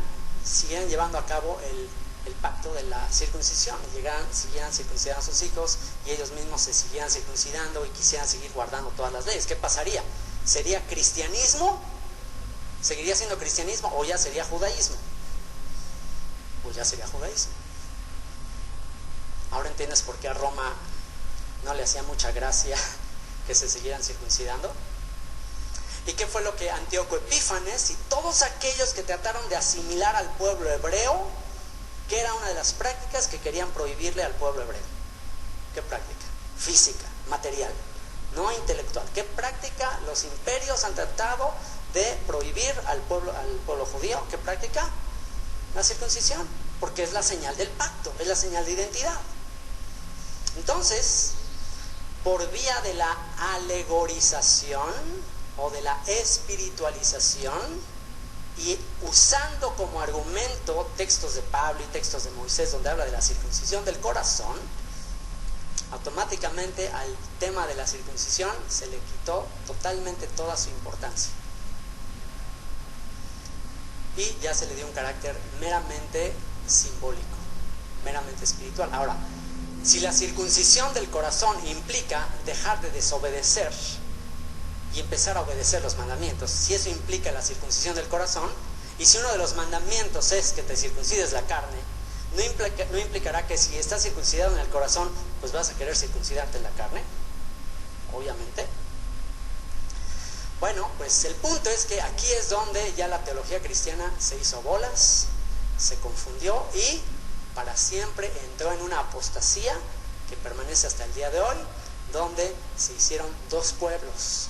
Speaker 2: llevando a cabo el pacto de la circuncisión y siguieran circuncidando a sus hijos y ellos mismos se siguieran circuncidando y quisieran seguir guardando todas las leyes? ¿Qué pasaría? ¿Sería cristianismo? ¿Seguiría siendo cristianismo o ya sería judaísmo? Pues ya sería judaísmo. Ahora entiendes por qué a Roma no le hacía mucha gracia que se siguieran circuncidando. ¿Y qué fue lo que Antíoco Epífanes y todos aquellos que trataron de asimilar al pueblo hebreo, que era una de las prácticas que querían prohibirle al pueblo hebreo? ¿Qué práctica? Física, material, no intelectual. ¿Qué práctica los imperios han tratado de prohibir al pueblo judío? ¿Qué práctica? La circuncisión, porque es la señal del pacto, es la señal de identidad. Entonces, por vía de la alegorización o de la espiritualización, y usando como argumento textos de Pablo y textos de Moisés donde habla de la circuncisión del corazón, automáticamente al tema de la circuncisión se le quitó totalmente toda su importancia y ya se le dio un carácter meramente simbólico, meramente espiritual. Ahora, si la circuncisión del corazón implica dejar de desobedecer y empezar a obedecer los mandamientos, si eso implica la circuncisión del corazón, y si uno de los mandamientos es que te circuncides la carne, no implicará que si estás circuncidado en el corazón, pues vas a querer circuncidarte en la carne, obviamente. Bueno, pues el punto es que aquí es donde ya la teología cristiana se hizo bolas, se confundió y para siempre entró en una apostasía que permanece hasta el día de hoy, donde se hicieron dos pueblos,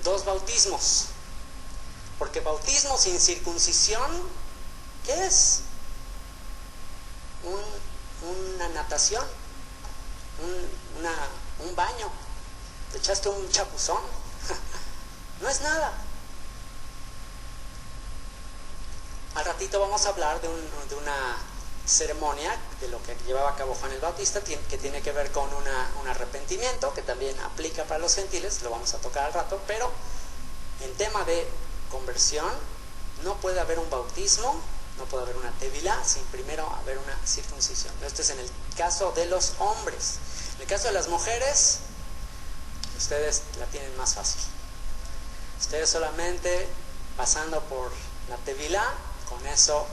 Speaker 2: dos bautismos. Porque bautismo sin circuncisión, ¿qué es? Una natación, un baño, te echaste un chapuzón. No es nada. Al ratito vamos a hablar de una ceremonia de lo que llevaba a cabo Juan el Bautista, que tiene que ver con un arrepentimiento, que también aplica para los gentiles, lo vamos a tocar al rato, pero en tema de conversión no puede haber un bautismo, no puede haber una tevilá sin primero haber una circuncisión. Esto es en el caso de los hombres. En el caso de las mujeres, ustedes la tienen más fácil. Ustedes solamente pasando por la tevilá, con eso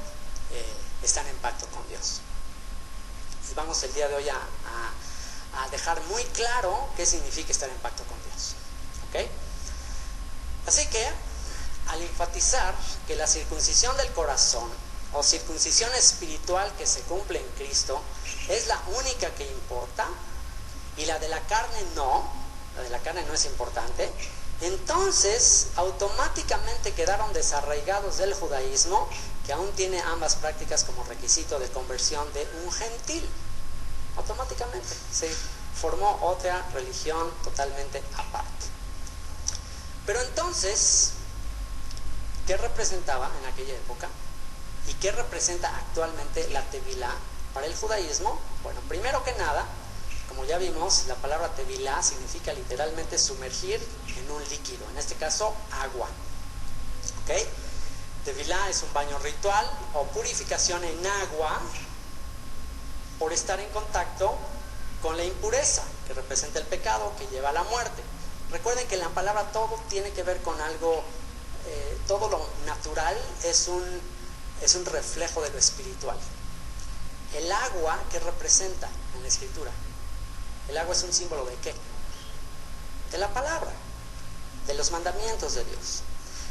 Speaker 2: están en pacto con Dios. Y vamos el día de hoy a dejar muy claro qué significa estar en pacto con Dios. ¿Ok? Así que, al enfatizar que la circuncisión del corazón o circuncisión espiritual que se cumple en Cristo es la única que importa y la de la carne no es importante, entonces automáticamente quedaron desarraigados del judaísmo, que aún tiene ambas prácticas como requisito de conversión de un gentil. Automáticamente se formó otra religión totalmente aparte. Pero entonces, ¿qué representaba en aquella época? ¿Y qué representa actualmente la tevilá para el judaísmo? Bueno, primero que nada, como ya vimos, la palabra tevilá significa literalmente sumergir en un líquido, en este caso agua. ¿Ok? Tevilá es un baño ritual o purificación en agua por estar en contacto con la impureza, que representa el pecado, que lleva a la muerte. Recuerden que en la palabra todo tiene que ver con algo, todo lo natural es un reflejo de lo espiritual. El agua, ¿qué representa en la escritura? El agua es un símbolo ¿de qué? De la palabra, de los mandamientos de Dios.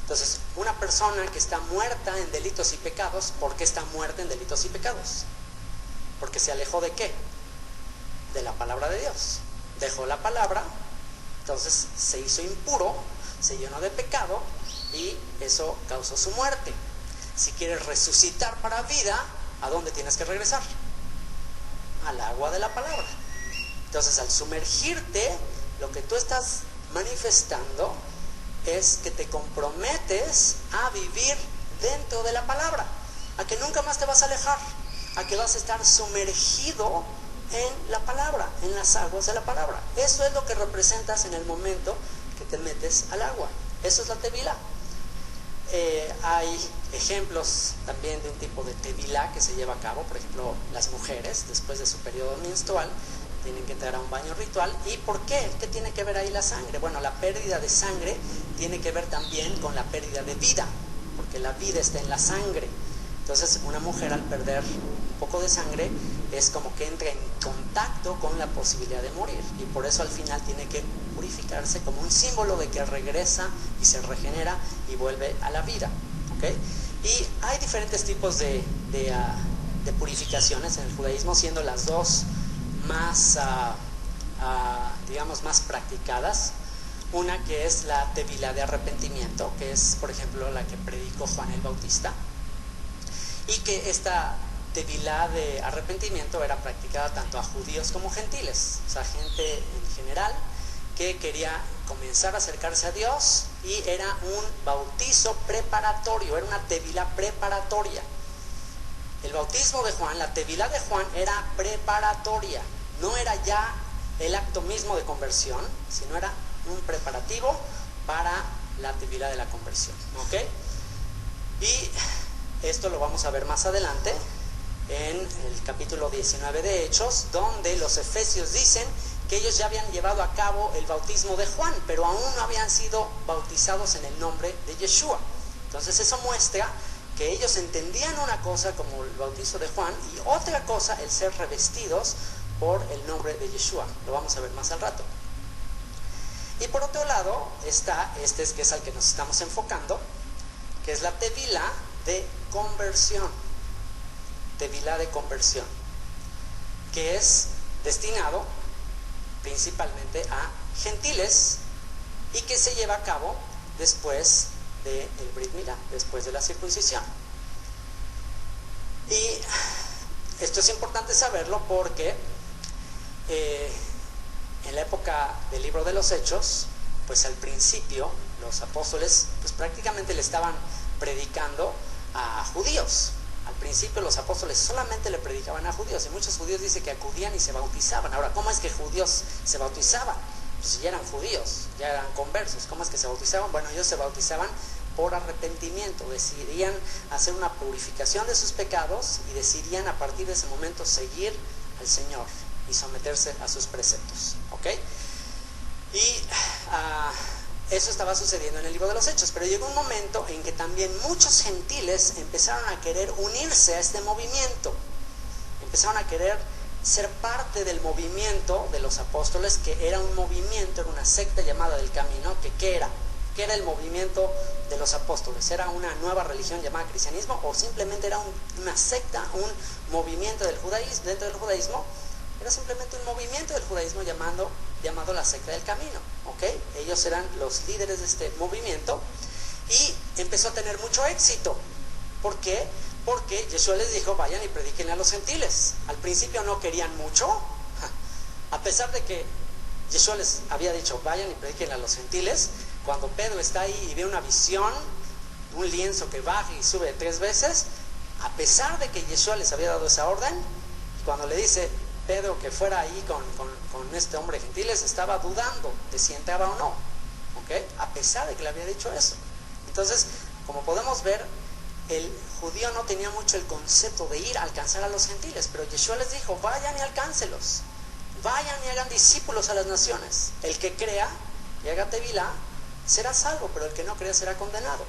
Speaker 2: Entonces, una persona que está muerta en delitos y pecados, ¿por qué está muerta en delitos y pecados? Porque se alejó ¿de qué? De la palabra de Dios. Dejó la palabra, entonces se hizo impuro, se llenó de pecado y eso causó su muerte. Si quieres resucitar para vida, ¿a dónde tienes que regresar? Al agua de la palabra. Entonces, al sumergirte, lo que tú estás manifestando es que te comprometes a vivir dentro de la palabra, a que nunca más te vas a alejar, a que vas a estar sumergido en la palabra, en las aguas de la palabra. Eso es lo que representas en el momento que te metes al agua. Eso es la tevilá. Hay ejemplos también de un tipo de tevilá que se lleva a cabo. Por ejemplo, las mujeres después de su periodo menstrual tienen que entrar a un baño ritual. ¿Y por qué? ¿Qué tiene que ver ahí la sangre? Bueno, la pérdida de sangre tiene que ver también con la pérdida de vida, porque la vida está en la sangre. Entonces, una mujer al perder un poco de sangre es como que entra en contacto con la posibilidad de morir, y por eso al final tiene que purificarse como un símbolo de que regresa y se regenera y vuelve a la vida. ¿Okay? Y hay diferentes tipos de purificaciones en el judaísmo, siendo las dos más, digamos, más practicadas. Una que es la tevilá de arrepentimiento, que es, por ejemplo, la que predicó Juan el Bautista, y que esta tevilá de arrepentimiento era practicada tanto a judíos como gentiles, o sea, gente en general que quería comenzar a acercarse a Dios, y era un bautizo preparatorio, era una tevilá preparatoria. El bautismo de Juan, la tevilá de Juan era preparatoria, no era ya el acto mismo de conversión, sino era un preparativo para la tevilá de la conversión. ¿Ok? Y esto lo vamos a ver más adelante en el capítulo 19 de Hechos, donde los efesios dicen que ellos ya habían llevado a cabo el bautismo de Juan, pero aún no habían sido bautizados en el nombre de Yeshua. Entonces eso muestra que ellos entendían una cosa como el bautizo de Juan y otra cosa el ser revestidos por el nombre de Yeshua. Lo vamos a ver más al rato. Y por otro lado está que es al que nos estamos enfocando, que es la tevilá de conversión. Tevilá de conversión, que es destinado principalmente a gentiles y que se lleva a cabo después del Brit Milá, después de la circuncisión. Y esto es importante saberlo porque en la época del libro de los Hechos, pues al principio los apóstoles pues prácticamente le estaban predicando a judíos. Al principio los apóstoles solamente le predicaban a judíos, y muchos judíos dicen que acudían y se bautizaban. Ahora, ¿cómo es que judíos se bautizaban? Pues ya eran judíos, ya eran conversos. ¿Cómo es que se bautizaban? Bueno, ellos se bautizaban por arrepentimiento, decidían hacer una purificación de sus pecados y decidían a partir de ese momento seguir al Señor y someterse a sus preceptos. ¿Ok? Y Eso estaba sucediendo en el libro de los Hechos, pero llegó un momento en que también muchos gentiles empezaron a querer unirse a este movimiento, empezaron a querer ser parte del movimiento de los apóstoles, que era un movimiento, era una secta llamada del Camino, que ¿qué era? ¿Qué era el movimiento de los apóstoles? ¿Era una nueva religión llamada cristianismo o simplemente era una secta, un movimiento del judaísmo? Dentro del judaísmo era simplemente un movimiento del judaísmo llamado la secta del Camino, ¿ok? Ellos eran los líderes de este movimiento y empezó a tener mucho éxito. ¿Por qué? Porque Yeshua les dijo, vayan y prediquen a los gentiles. Al principio no querían mucho, a pesar de que Yeshua les había dicho, vayan y prediquen a los gentiles. Cuando Pedro está ahí y ve una visión, un lienzo que baja y sube 3 veces, a pesar de que Yeshua les había dado esa orden, cuando le dice Pedro que fuera ahí con este hombre gentiles, estaba dudando de si entraba o no, ¿ok? A pesar de que le había dicho eso. Entonces, como podemos ver, el judío no tenía mucho el concepto de ir a alcanzar a los gentiles, pero Yeshua les dijo, vayan y alcáncelos, vayan y hagan discípulos a las naciones. El que crea y haga tevilá será salvo, pero el que no crea será condenado.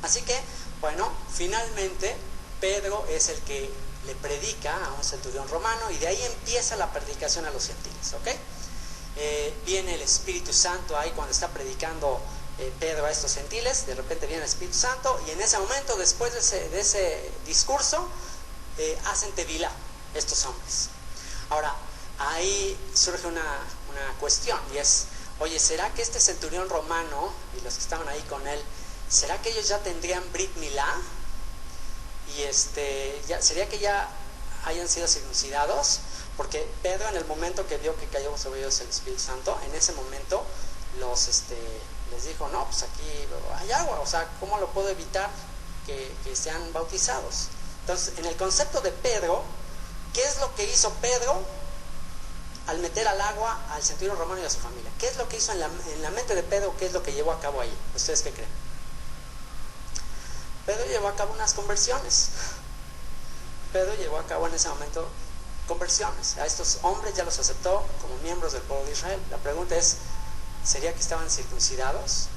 Speaker 2: Así que, bueno, finalmente Pedro es el que le predica a un centurión romano y de ahí empieza la predicación a los gentiles, ¿ok? Viene el Espíritu Santo ahí cuando está predicando Pedro a estos gentiles, de repente viene el Espíritu Santo y en ese momento, después de ese discurso, hacen tevilá estos hombres. Ahora, ahí surge una cuestión y es, oye, ¿será que este centurión romano y los que estaban ahí con él, ¿será que ellos ya tendrían Brit Milá? Y ¿sería que ya hayan sido circuncidados? Porque Pedro, en el momento que vio que cayó sobre ellos el Espíritu Santo, en ese momento les dijo, no, pues aquí hay agua, o sea, ¿cómo lo puedo evitar que sean bautizados? Entonces, en el concepto de Pedro, ¿qué es lo que hizo Pedro al meter al agua al centurión romano y a su familia? ¿Qué es lo que hizo en la mente de Pedro? ¿Qué es lo que llevó a cabo ahí? ¿Ustedes qué creen? Pedro llevó a cabo unas conversiones. Pedro llevó a cabo en ese momento conversiones. A estos hombres ya los aceptó como miembros del pueblo de Israel. La pregunta es, ¿sería que estaban circuncidados?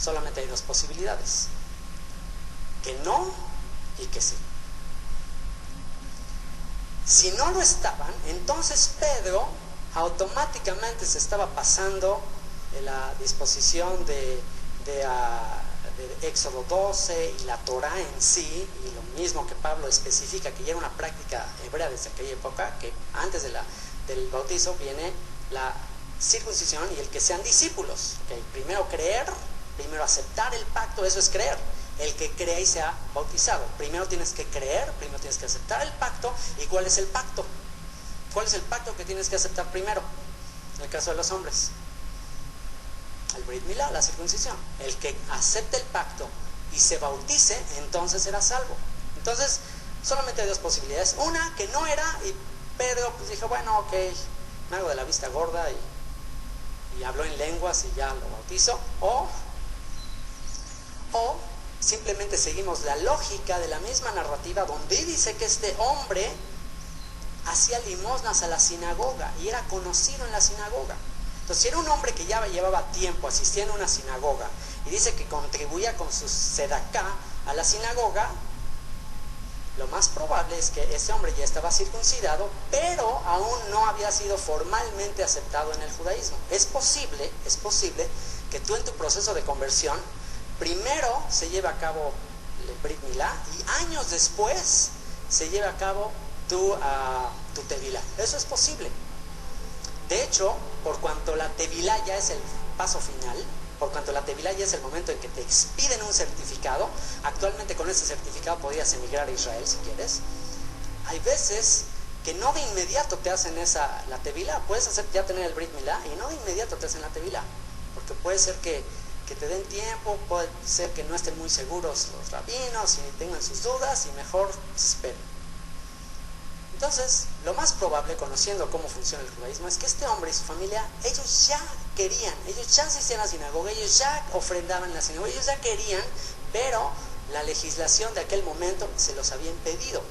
Speaker 2: Solamente hay 2 posibilidades: que no y que sí. Si no lo estaban, entonces Pedro automáticamente se estaba pasando en la disposición de Éxodo 12 y la Torah en sí, y lo mismo que Pablo especifica que ya era una práctica hebrea desde aquella época, que antes del bautizo viene la circuncisión y el que sean discípulos, ¿okay? Primero creer, primero aceptar el pacto, eso es creer. El que crea y sea bautizado. Primero tienes que creer, primero tienes que aceptar el pacto. ¿Y cuál es el pacto? ¿Cuál es el pacto que tienes que aceptar primero? En el caso de los hombres, el Brit Milá, la circuncisión. El que acepte el pacto y se bautice, entonces será salvo. Entonces, solamente hay 2 posibilidades. Una, que no era, y Pedro pues dijo, bueno, ok, me hago de la vista gorda y habló en lenguas y ya lo bautizo. O simplemente seguimos la lógica de la misma narrativa donde dice que este hombre hacía limosnas a la sinagoga y era conocido en la sinagoga. Entonces, si era un hombre que ya llevaba tiempo asistiendo a una sinagoga y dice que contribuía con su sedaká a la sinagoga, lo más probable es que ese hombre ya estaba circuncidado, pero aún no había sido formalmente aceptado en el judaísmo. Es posible que tú en tu proceso de conversión primero se lleve a cabo el Brit Milá y años después se lleve a cabo tu tevilá. Eso es posible. De hecho, por cuanto la tevilá ya es el paso final, por cuanto la tevilá ya es el momento en que te expiden un certificado, actualmente con ese certificado podrías emigrar a Israel si quieres. Hay veces que no de inmediato te hacen la tevilá, puedes ya tener el Brit Milá y no de inmediato te hacen la tevilá, porque puede ser que te den tiempo, puede ser que no estén muy seguros los rabinos y tengan sus dudas y mejor se esperen. Entonces, lo más probable, conociendo cómo funciona el judaísmo, es que este hombre y su familia, ellos ya querían, ellos ya asistían a la sinagoga, ellos ya ofrendaban en la sinagoga, ellos ya querían, pero la legislación de aquel momento se los había impedido.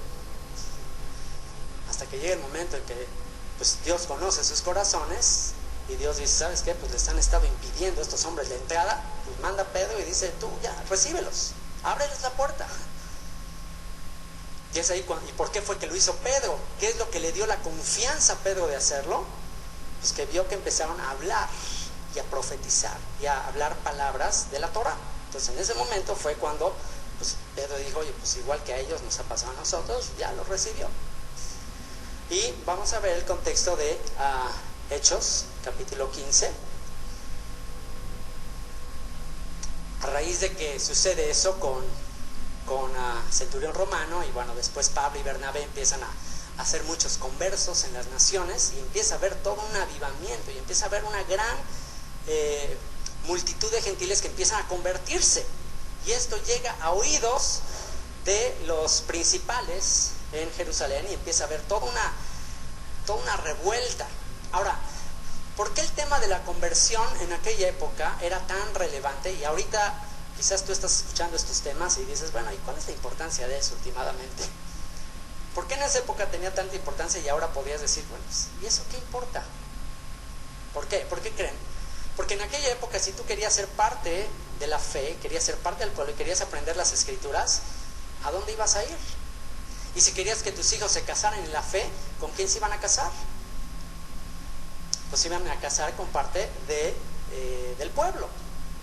Speaker 2: Hasta que llega el momento en que pues, Dios conoce sus corazones Y Dios dice, ¿sabes qué? Pues les han estado impidiendo a estos hombres la entrada. Pues manda a Pedro y dice, tú ya, recíbelos, ábreles la puerta. Y es ahí ¿y por qué fue que lo hizo Pedro? ¿Qué es lo que le dio la confianza a Pedro de hacerlo? Pues que vio que empezaron a hablar y a profetizar y a hablar palabras de la Torah. Entonces en ese momento fue cuando pues, Pedro dijo, oye, pues igual que a ellos nos ha pasado a nosotros, ya lo recibió. Y vamos a ver el contexto de Hechos, capítulo 15. A raíz de que sucede eso con Centurión Romano, y bueno, después Pablo y Bernabé empiezan a hacer muchos conversos en las naciones, y empieza a haber todo un avivamiento, y empieza a haber una gran multitud de gentiles que empiezan a convertirse, y esto llega a oídos de los principales en Jerusalén, y empieza a haber toda una revuelta. Ahora, ¿por qué el tema de la conversión en aquella época era tan relevante? Y ahorita quizás tú estás escuchando estos temas y dices, bueno, ¿y cuál es la importancia de eso últimamente? ¿Por qué en esa época tenía tanta importancia y ahora podrías decir, bueno, ¿y eso qué importa? ¿Por qué? ¿Por qué creen? Porque en aquella época, si tú querías ser parte de la fe, querías ser parte del pueblo y querías aprender las escrituras, ¿a dónde ibas a ir? Y si querías que tus hijos se casaran en la fe, ¿con quién se iban a casar? Pues se iban a casar con parte del pueblo,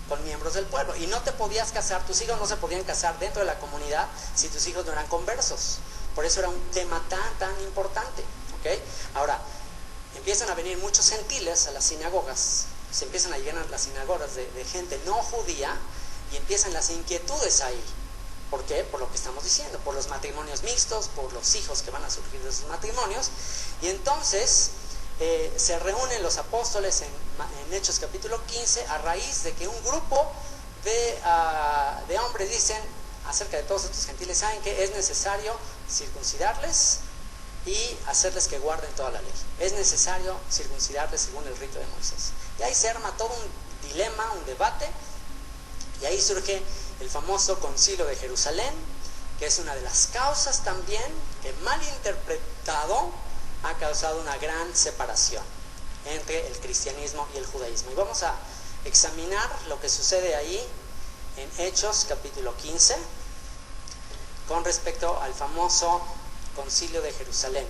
Speaker 2: con miembros del pueblo. Y no te podías casar, tus hijos no se podían casar dentro de la comunidad si tus hijos no eran conversos. Por eso era un tema tan importante, ¿ok? Ahora, empiezan a venir muchos gentiles a las sinagogas, se empiezan a llenar las sinagogas de gente no judía, y empiezan las inquietudes ahí. ¿Por qué? Por lo que estamos diciendo, por los matrimonios mixtos, por los hijos que van a surgir de esos matrimonios. Y entonces se reúnen los apóstoles en Hechos capítulo 15 a raíz de que un grupo de hombres dicen acerca de todos estos gentiles, saben que es necesario circuncidarles y hacerles que guarden toda la ley. Es necesario circuncidarles según el rito de Moisés. Y ahí se arma todo un dilema, un debate, y ahí surge el famoso Concilio de Jerusalén, que es una de las causas también que, mal interpretado, ha causado una gran separación entre el cristianismo y el judaísmo. Y vamos a examinar lo que sucede ahí en Hechos capítulo 15 con respecto al famoso Concilio de Jerusalén.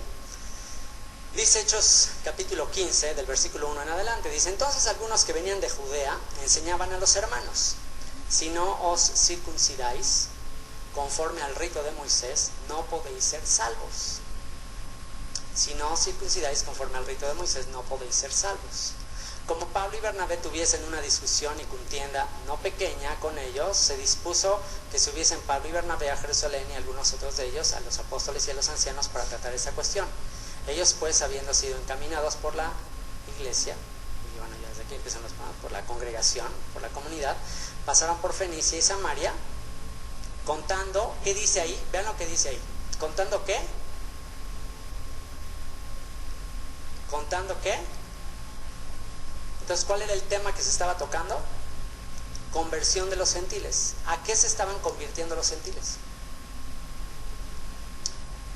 Speaker 2: Dice Hechos capítulo 15 del versículo 1 en adelante, dice: entonces algunos que venían de Judea enseñaban a los hermanos: si no os circuncidáis conforme al rito de Moisés, no podéis ser salvos. Si no os circuncidáis conforme al rito de Moisés, no podéis ser salvos. Como Pablo y Bernabé tuviesen una discusión y contienda no pequeña con ellos, se dispuso que subiesen Pablo y Bernabé a Jerusalén y algunos otros de ellos a los apóstoles y a los ancianos para tratar esa cuestión. Ellos pues, habiendo sido encaminados por la iglesia, y bueno, ya desde aquí empiezan los problemas, por la congregación, por la comunidad, pasaron por Fenicia y Samaria, contando, ¿qué dice ahí? Vean lo que dice ahí. ¿Contando qué? ¿Contando qué? Entonces, ¿cuál era el tema que se estaba tocando? Conversión de los gentiles. ¿A qué se estaban convirtiendo los gentiles?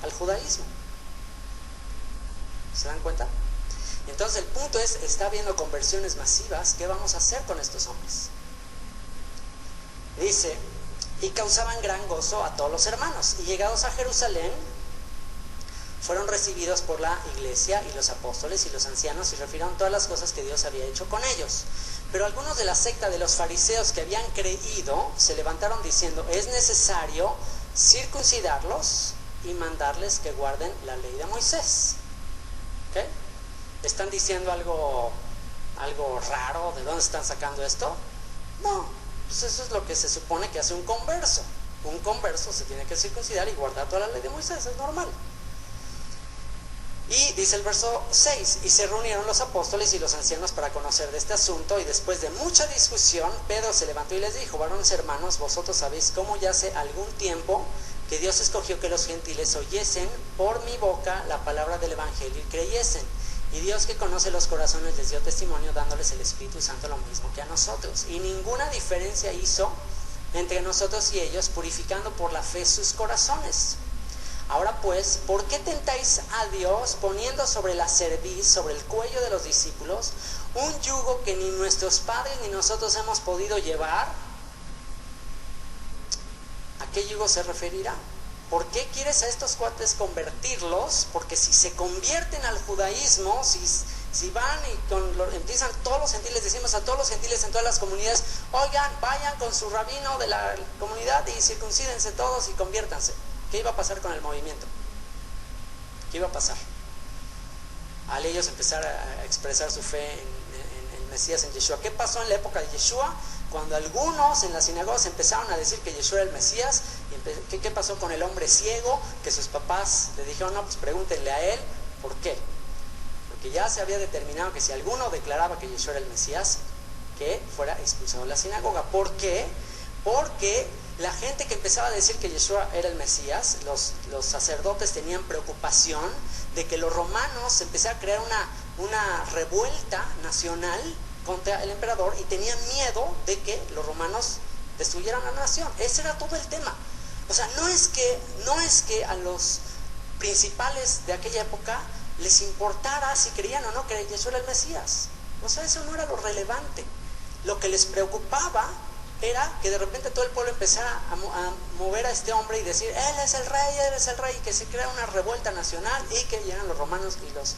Speaker 2: Al judaísmo. ¿Se dan cuenta? Entonces el punto es, está habiendo conversiones masivas. ¿Qué vamos a hacer con estos hombres? Dice: y causaban gran gozo a todos los hermanos, y llegados a Jerusalén fueron recibidos por la iglesia y los apóstoles y los ancianos, y refirieron todas las cosas que Dios había hecho con ellos. Pero algunos de la secta de los fariseos que habían creído se levantaron diciendo: es necesario circuncidarlos y mandarles que guarden la ley de Moisés. ¿Okay? ¿Están diciendo algo raro? ¿De dónde están sacando esto? No, pues eso es lo que se supone que hace un converso. Un converso se tiene que circuncidar y guardar toda la ley de Moisés, es normal. Y dice el verso 6: y se reunieron los apóstoles y los ancianos para conocer de este asunto, y después de mucha discusión, Pedro se levantó y les dijo: varones hermanos, vosotros sabéis cómo ya hace algún tiempo que Dios escogió que los gentiles oyesen por mi boca la palabra del evangelio y creyesen. Y Dios, que conoce los corazones, les dio testimonio dándoles el Espíritu Santo lo mismo que a nosotros. Y ninguna diferencia hizo entre nosotros y ellos, purificando por la fe sus corazones. Ahora pues, ¿por qué tentáis a Dios poniendo sobre la cerviz, sobre el cuello de los discípulos, un yugo que ni nuestros padres ni nosotros hemos podido llevar? ¿A qué yugo se referirá? ¿Por qué quieres a estos cuates convertirlos? Porque si se convierten al judaísmo, si van y empiezan todos los gentiles, decimos a todos los gentiles en todas las comunidades, oigan, vayan con su rabino de la comunidad y circuncídense todos y conviértanse. ¿Qué iba a pasar con el movimiento? ¿Qué iba a pasar? Al ellos empezar a expresar su fe en el Mesías, en Yeshua. ¿Qué pasó en la época de Yeshua? Cuando algunos en las sinagogas empezaron a decir que Yeshua era el Mesías, ¿qué pasó con el hombre ciego? Que sus papás le dijeron, no, pues pregúntenle a él, ¿por qué? Porque ya se había determinado que si alguno declaraba que Yeshua era el Mesías, que fuera expulsado de la sinagoga. ¿Por qué? Porque la gente que empezaba a decir que Yeshua era el Mesías, los sacerdotes tenían preocupación de que los romanos empezaran a crear una revuelta nacional contra el emperador y tenían miedo de que los romanos destruyeran la nación. Ese era todo el tema. O sea, no es que a los principales de aquella época les importara si creían o no que Yeshua era el Mesías. O sea, eso no era lo relevante. Lo que les preocupaba era que de repente todo el pueblo empezara a mover a este hombre y decir, él es el rey, y que se crea una revuelta nacional y que llegan los romanos y los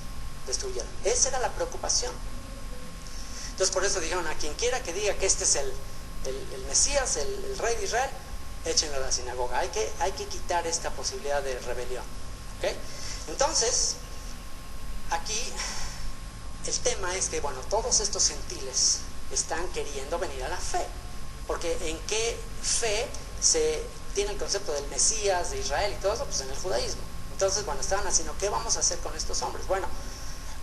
Speaker 2: destruyeran. Esa era la preocupación. Entonces por eso dijeron, a quien quiera que diga que este es el Mesías, el rey de Israel, échenlo a la sinagoga. Hay que quitar esta posibilidad de rebelión. ¿Okay? Entonces, aquí el tema es que, bueno, todos estos gentiles están queriendo venir a la fe. Porque ¿en qué fe se tiene el concepto del Mesías, de Israel y todo eso? Pues en el judaísmo. Entonces, bueno, estaban haciendo, ¿qué vamos a hacer con estos hombres? Bueno,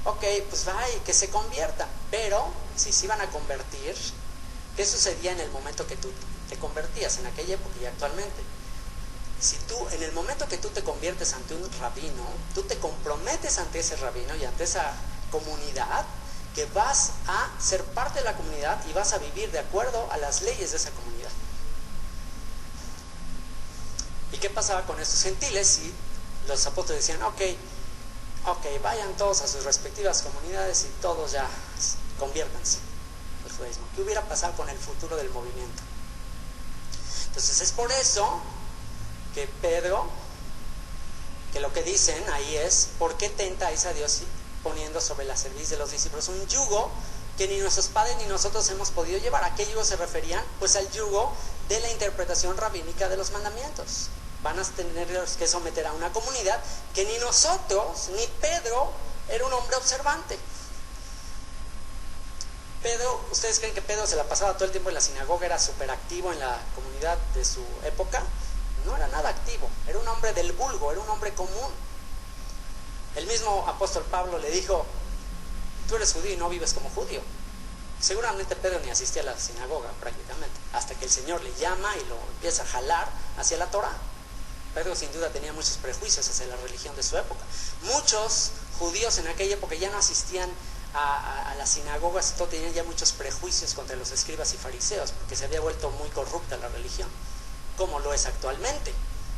Speaker 2: ok, pues va y que se conviertan. Pero, si se iban a convertir, ¿qué sucedía en el momento que tú te convertías? En aquella época y actualmente. Si tú, en el momento que tú te conviertes ante un rabino, tú te comprometes ante ese rabino y ante esa comunidad, que vas a ser parte de la comunidad y vas a vivir de acuerdo a las leyes de esa comunidad. ¿Y qué pasaba con estos gentiles? Y los apóstoles decían, ok, vayan todos a sus respectivas comunidades y todos ya conviértanse al judaísmo. ¿Qué hubiera pasado con el futuro del movimiento? Entonces es por eso que Pedro, que lo que dicen ahí es, ¿por qué tentáis a Dios poniendo sobre la cerviz de los discípulos un yugo que ni nuestros padres ni nosotros hemos podido llevar? ¿A qué yugo se referían? Pues al yugo de la interpretación rabínica de los mandamientos. Van a tener que someter a una comunidad que ni nosotros, ni Pedro, era un hombre observante. Pedro, ¿ustedes creen que Pedro se la pasaba todo el tiempo en la sinagoga, era súper activo en la comunidad de su época? No era nada activo, era un hombre del vulgo, era un hombre común. El mismo apóstol Pablo le dijo, tú eres judío y no vives como judío. Seguramente Pedro ni asistía a la sinagoga prácticamente, hasta que el Señor le llama y lo empieza a jalar hacia la Torá. Pedro sin duda tenía muchos prejuicios hacia la religión de su época. Muchos judíos en aquella época ya no asistían a las sinagogas, y todo, tenían ya muchos prejuicios contra los escribas y fariseos, porque se había vuelto muy corrupta la religión, como lo es actualmente.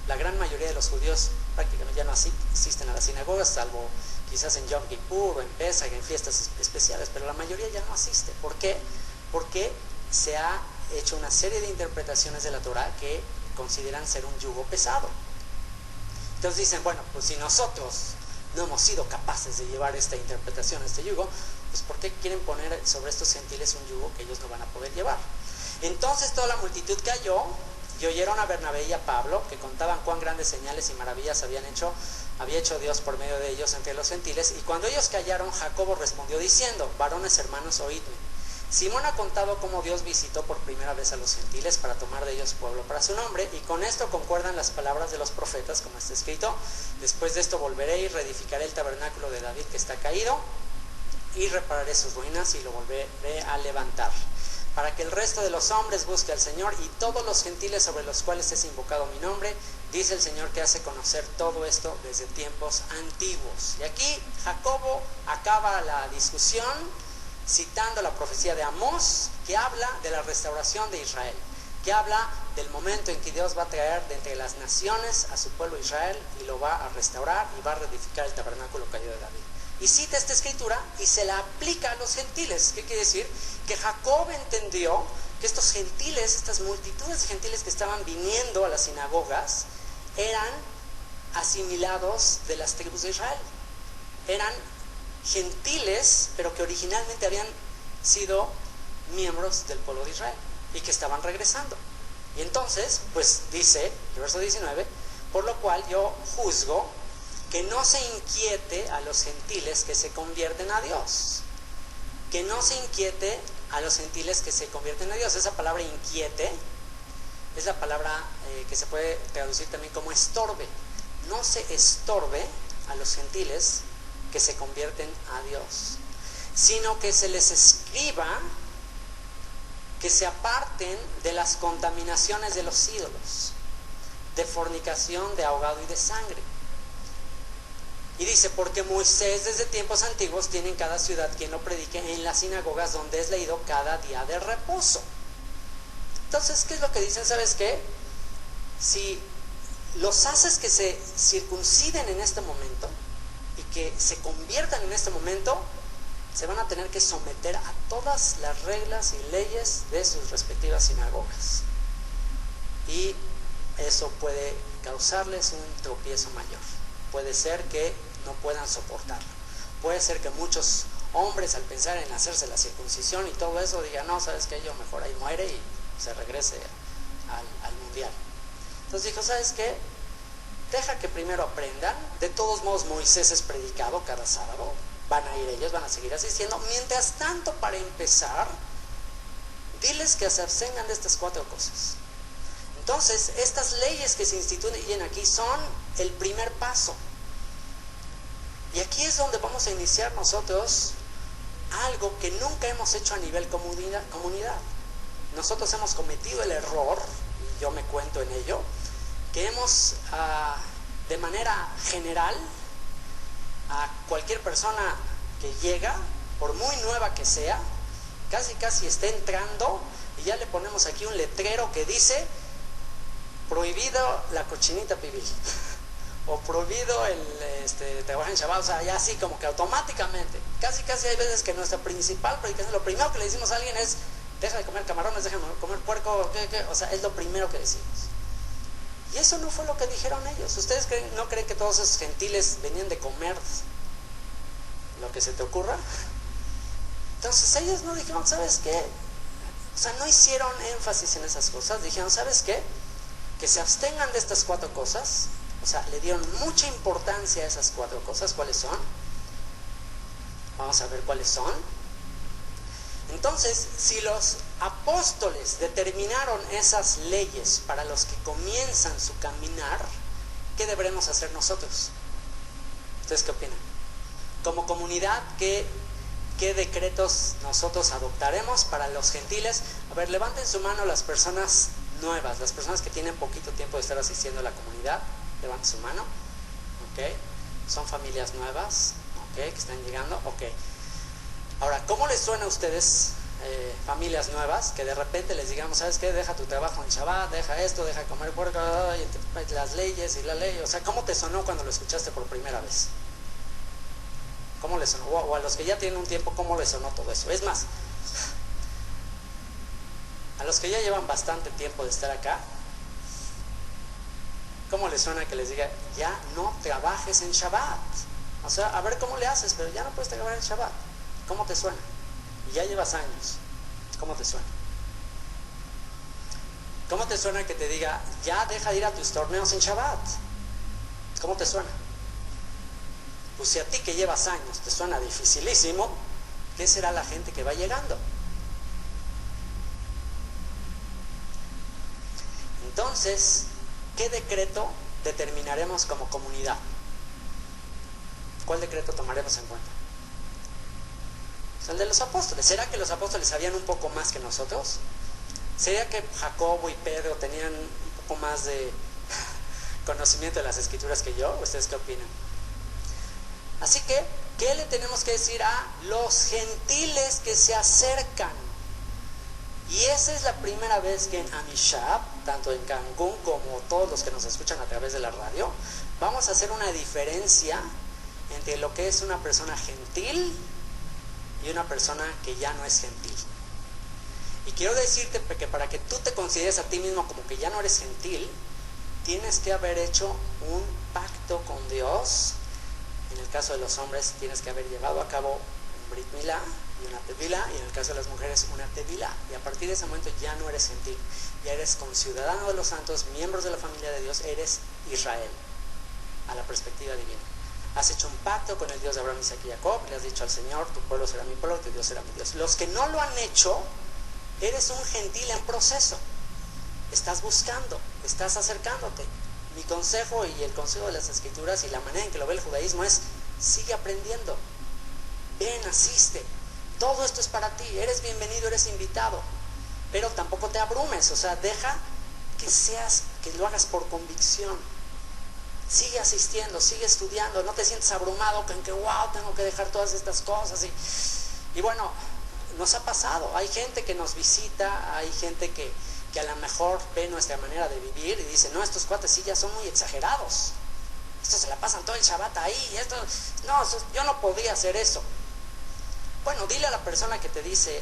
Speaker 2: La gran mayoría de los judíos prácticamente ya no asisten a las sinagogas, salvo quizás en Yom Kippur o en Pesach, en fiestas especiales, pero la mayoría ya no asiste. ¿Por qué? Porque se ha hecho una serie de interpretaciones de la Torá que consideran ser un yugo pesado. Entonces dicen, bueno, pues si nosotros no hemos sido capaces de llevar esta interpretación, este yugo, pues ¿por qué quieren poner sobre estos gentiles un yugo que ellos no van a poder llevar? Entonces toda la multitud cayó y oyeron a Bernabé y a Pablo, que contaban cuán grandes señales y maravillas había hecho Dios por medio de ellos entre los gentiles. Y cuando ellos callaron, Jacobo respondió diciendo, varones hermanos, oídme. Simón ha contado cómo Dios visitó por primera vez a los gentiles para tomar de ellos pueblo para su nombre, y con esto concuerdan las palabras de los profetas, como está escrito, después de esto volveré y reedificaré el tabernáculo de David que está caído, y repararé sus ruinas y lo volveré a levantar, para que el resto de los hombres busque al Señor, y todos los gentiles sobre los cuales es invocado mi nombre, dice el Señor, que hace conocer todo esto desde tiempos antiguos. Y aquí Jacobo acaba la discusión citando la profecía de Amós, que habla de la restauración de Israel. que habla del momento en que Dios va a traer de entre las naciones a su pueblo Israel y lo va a restaurar y va a reedificar el tabernáculo caído de David. Y cita esta escritura y se la aplica a los gentiles. ¿Qué quiere decir? Que Jacob entendió que estos gentiles, estas multitudes de gentiles que estaban viniendo a las sinagogas, eran asimilados de las tribus de Israel. Eran gentiles, pero que originalmente habían sido miembros del pueblo de Israel y que estaban regresando. Y entonces, pues dice, el verso 19, por lo cual yo juzgo que no se inquiete a los gentiles que se convierten a Dios. Que no se inquiete a los gentiles que se convierten a Dios. Esa palabra inquiete es la palabra que se puede traducir también como estorbe. No se estorbe a los gentiles que se convierten a Dios, sino que se les escriba que se aparten de las contaminaciones de los ídolos, de fornicación, de ahogado y de sangre. Y dice, porque Moisés desde tiempos antiguos tiene en cada ciudad quien lo predique en las sinagogas donde es leído cada día de reposo. Entonces, ¿qué es lo que dicen? ¿Sabes qué? Si los haces que se circunciden en este momento y que se conviertan en este momento, se van a tener que someter a todas las reglas y leyes de sus respectivas sinagogas. Y eso puede causarles un tropiezo mayor. Puede ser que no puedan soportarlo. Puede ser que muchos hombres, al pensar en hacerse la circuncisión y todo eso, digan, no, ¿sabes qué? Yo mejor ahí muere y se regrese al mundial. Entonces dijo, ¿sabes qué? Deja que primero aprendan. De todos modos, Moisés es predicado cada sábado. Van a ir ellos, van a seguir asistiendo. Mientras tanto, para empezar, diles que se abstengan de estas 4 cosas. Entonces, estas leyes que se instituyen aquí son el primer paso. Y aquí es donde vamos a iniciar nosotros algo que nunca hemos hecho a nivel comunidad. Nosotros hemos cometido el error, y yo me cuento en ello, que hemos de manera general a cualquier persona que llega, por muy nueva que sea, casi está entrando y ya le ponemos aquí un letrero que dice prohibido la cochinita pibil o prohibido el trabajar en Shabbat. O sea, ya así como que automáticamente, casi hay veces que nuestra principal predicación, lo primero que le decimos a alguien es deja de comer camarones, deja de comer puerco, o sea, es lo primero que decimos. Y eso no fue lo que dijeron ellos. ¿Ustedes no creen que todos esos gentiles venían de comer lo que se te ocurra? Entonces ellos no dijeron, ¿sabes qué? O sea, no hicieron énfasis en esas cosas. Dijeron, ¿sabes qué? Que se abstengan de estas 4 cosas. O sea, le dieron mucha importancia a esas 4 cosas. ¿Cuáles son? Vamos a ver cuáles son. Entonces, si los apóstoles determinaron esas leyes para los que comienzan su caminar, ¿qué deberemos hacer nosotros? ¿Ustedes qué opinan? Como comunidad, ¿qué decretos nosotros adoptaremos para los gentiles? A ver, levanten su mano las personas nuevas, las personas que tienen poquito tiempo de estar asistiendo a la comunidad. Levanten su mano. ¿Ok? Son familias nuevas, ¿ok? Que están llegando, ¿ok? Ahora, ¿cómo les suena a ustedes, familias nuevas, que de repente les digamos, ¿sabes qué? Deja tu trabajo en Shabbat, deja esto, deja comer puerco, y las leyes y la ley. O sea, ¿cómo te sonó cuando lo escuchaste por primera vez? ¿Cómo les sonó? O a los que ya tienen un tiempo, ¿cómo les sonó todo eso? Es más, a los que ya llevan bastante tiempo de estar acá, ¿cómo les suena que les diga, ya no trabajes en Shabbat? O sea, a ver cómo le haces, pero ya no puedes trabajar en Shabbat. ¿Cómo te suena? Y ya llevas años. ¿Cómo te suena? ¿Cómo te suena que te diga, ya deja de ir a tus torneos en Shabbat? ¿Cómo te suena? Pues si a ti que llevas años te suena dificilísimo, ¿qué será la gente que va llegando? Entonces, ¿qué decreto determinaremos como comunidad? ¿Cuál decreto tomaremos en cuenta? El de los apóstoles. ¿Será que los apóstoles sabían un poco más que nosotros? ¿Sería que Jacobo y Pedro tenían un poco más de conocimiento de las escrituras que yo? ¿Ustedes qué opinan? Así que, ¿qué le tenemos que decir a los gentiles que se acercan? Y esa es la primera vez que en Amishab, tanto en Cancún como todos los que nos escuchan a través de la radio, vamos a hacer una diferencia entre lo que es una persona gentil y una persona que ya no es gentil. Y quiero decirte que para que tú te consideres a ti mismo como que ya no eres gentil, tienes que haber hecho un pacto con Dios. En el caso de los hombres, tienes que haber llevado a cabo un Brit Milá y una Tevilá, y en el caso de las mujeres, una Tevilá. Y a partir de ese momento ya no eres gentil, ya eres conciudadano de los santos, miembros de la familia de Dios, eres Israel, a la perspectiva divina. Has hecho un pacto con el Dios de Abraham, Isaac y Jacob, le has dicho al Señor, tu pueblo será mi pueblo, tu Dios será mi Dios. Los que no lo han hecho, eres un gentil en proceso. Estás buscando, estás acercándote. Mi consejo y el consejo de las Escrituras y la manera en que lo ve el judaísmo es: sigue aprendiendo, ven, asiste, todo esto es para ti, eres bienvenido, eres invitado, pero tampoco te abrumes, o sea, deja que lo hagas por convicción. Sigue asistiendo, sigue estudiando, no te sientes abrumado con que wow, tengo que dejar todas estas cosas. Y bueno, nos ha pasado, hay gente que nos visita, hay gente que a lo mejor ve nuestra manera de vivir y dice: no, estos cuates sí ya son muy exagerados, estos se la pasan todo el Shabbat ahí, yo no podía hacer eso. Bueno, dile a la persona que te dice,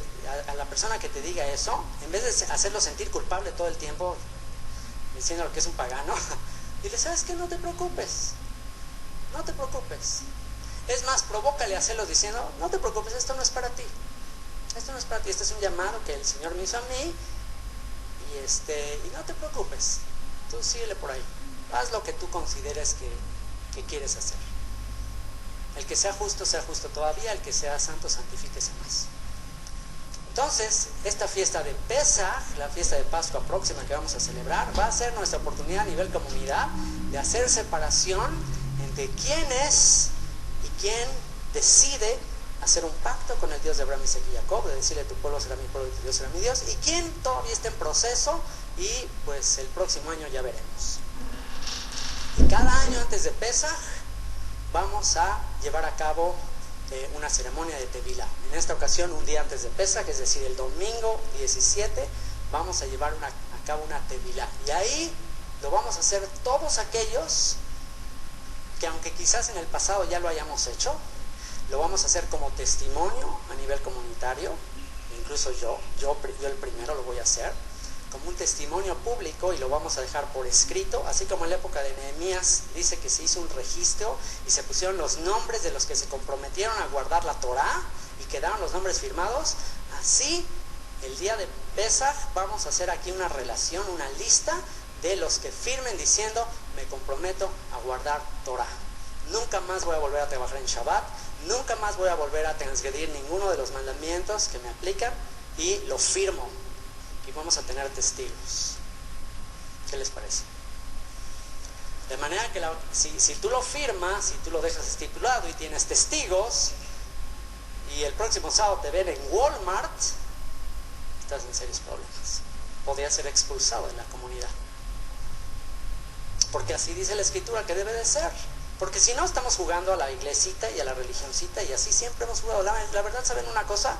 Speaker 2: a la persona que te diga eso, en vez de hacerlo sentir culpable todo el tiempo, diciendo que es un pagano, dile: ¿sabes qué? No te preocupes, no te preocupes. Es más, provócale a hacerlo diciendo: no te preocupes, esto no es para ti, esto no es para ti, este es un llamado que el Señor me hizo a mí, y no te preocupes, tú síguele por ahí, haz lo que tú consideres que quieres hacer. El que sea justo todavía, el que sea santo, santifíquese más. Entonces, esta fiesta de Pesaj, la fiesta de Pascua próxima que vamos a celebrar, va a ser nuestra oportunidad a nivel comunidad de hacer separación entre quién es y quién decide hacer un pacto con el Dios de Abraham, Isaac y Jacob, de decirle: tu pueblo será mi pueblo y tu Dios será mi Dios, y quién todavía está en proceso, y pues el próximo año ya veremos. Y cada año antes de Pesaj vamos a llevar a cabo una ceremonia de Tevilá. En esta ocasión, un día antes de Pesaj, es decir, el domingo 17, vamos a llevar a cabo una Tevilá. Y ahí lo vamos a hacer todos aquellos que, aunque quizás en el pasado ya lo hayamos hecho, lo vamos a hacer como testimonio a nivel comunitario. Incluso yo el primero lo voy a hacer como un testimonio público, y lo vamos a dejar por escrito, así como en la época de Nehemías dice que se hizo un registro y se pusieron los nombres de los que se comprometieron a guardar la Torá y quedaron los nombres firmados. Así, el día de Pesaj vamos a hacer aquí una relación, una lista de los que firmen diciendo: me comprometo a guardar Torá, nunca más voy a volver a trabajar en Shabbat, nunca más voy a volver a transgredir ninguno de los mandamientos que me aplican, y lo firmo. Y vamos a tener testigos. ¿Qué les parece? De manera que si tú lo firmas, si tú lo dejas estipulado y tienes testigos, y el próximo sábado te ven en Walmart, estás en serios problemas. Podrías ser expulsado de la comunidad. Porque así dice la Escritura que debe de ser. Porque si no, estamos jugando a la iglesita y a la religioncita, y así siempre hemos jugado. La verdad, ¿saben una cosa?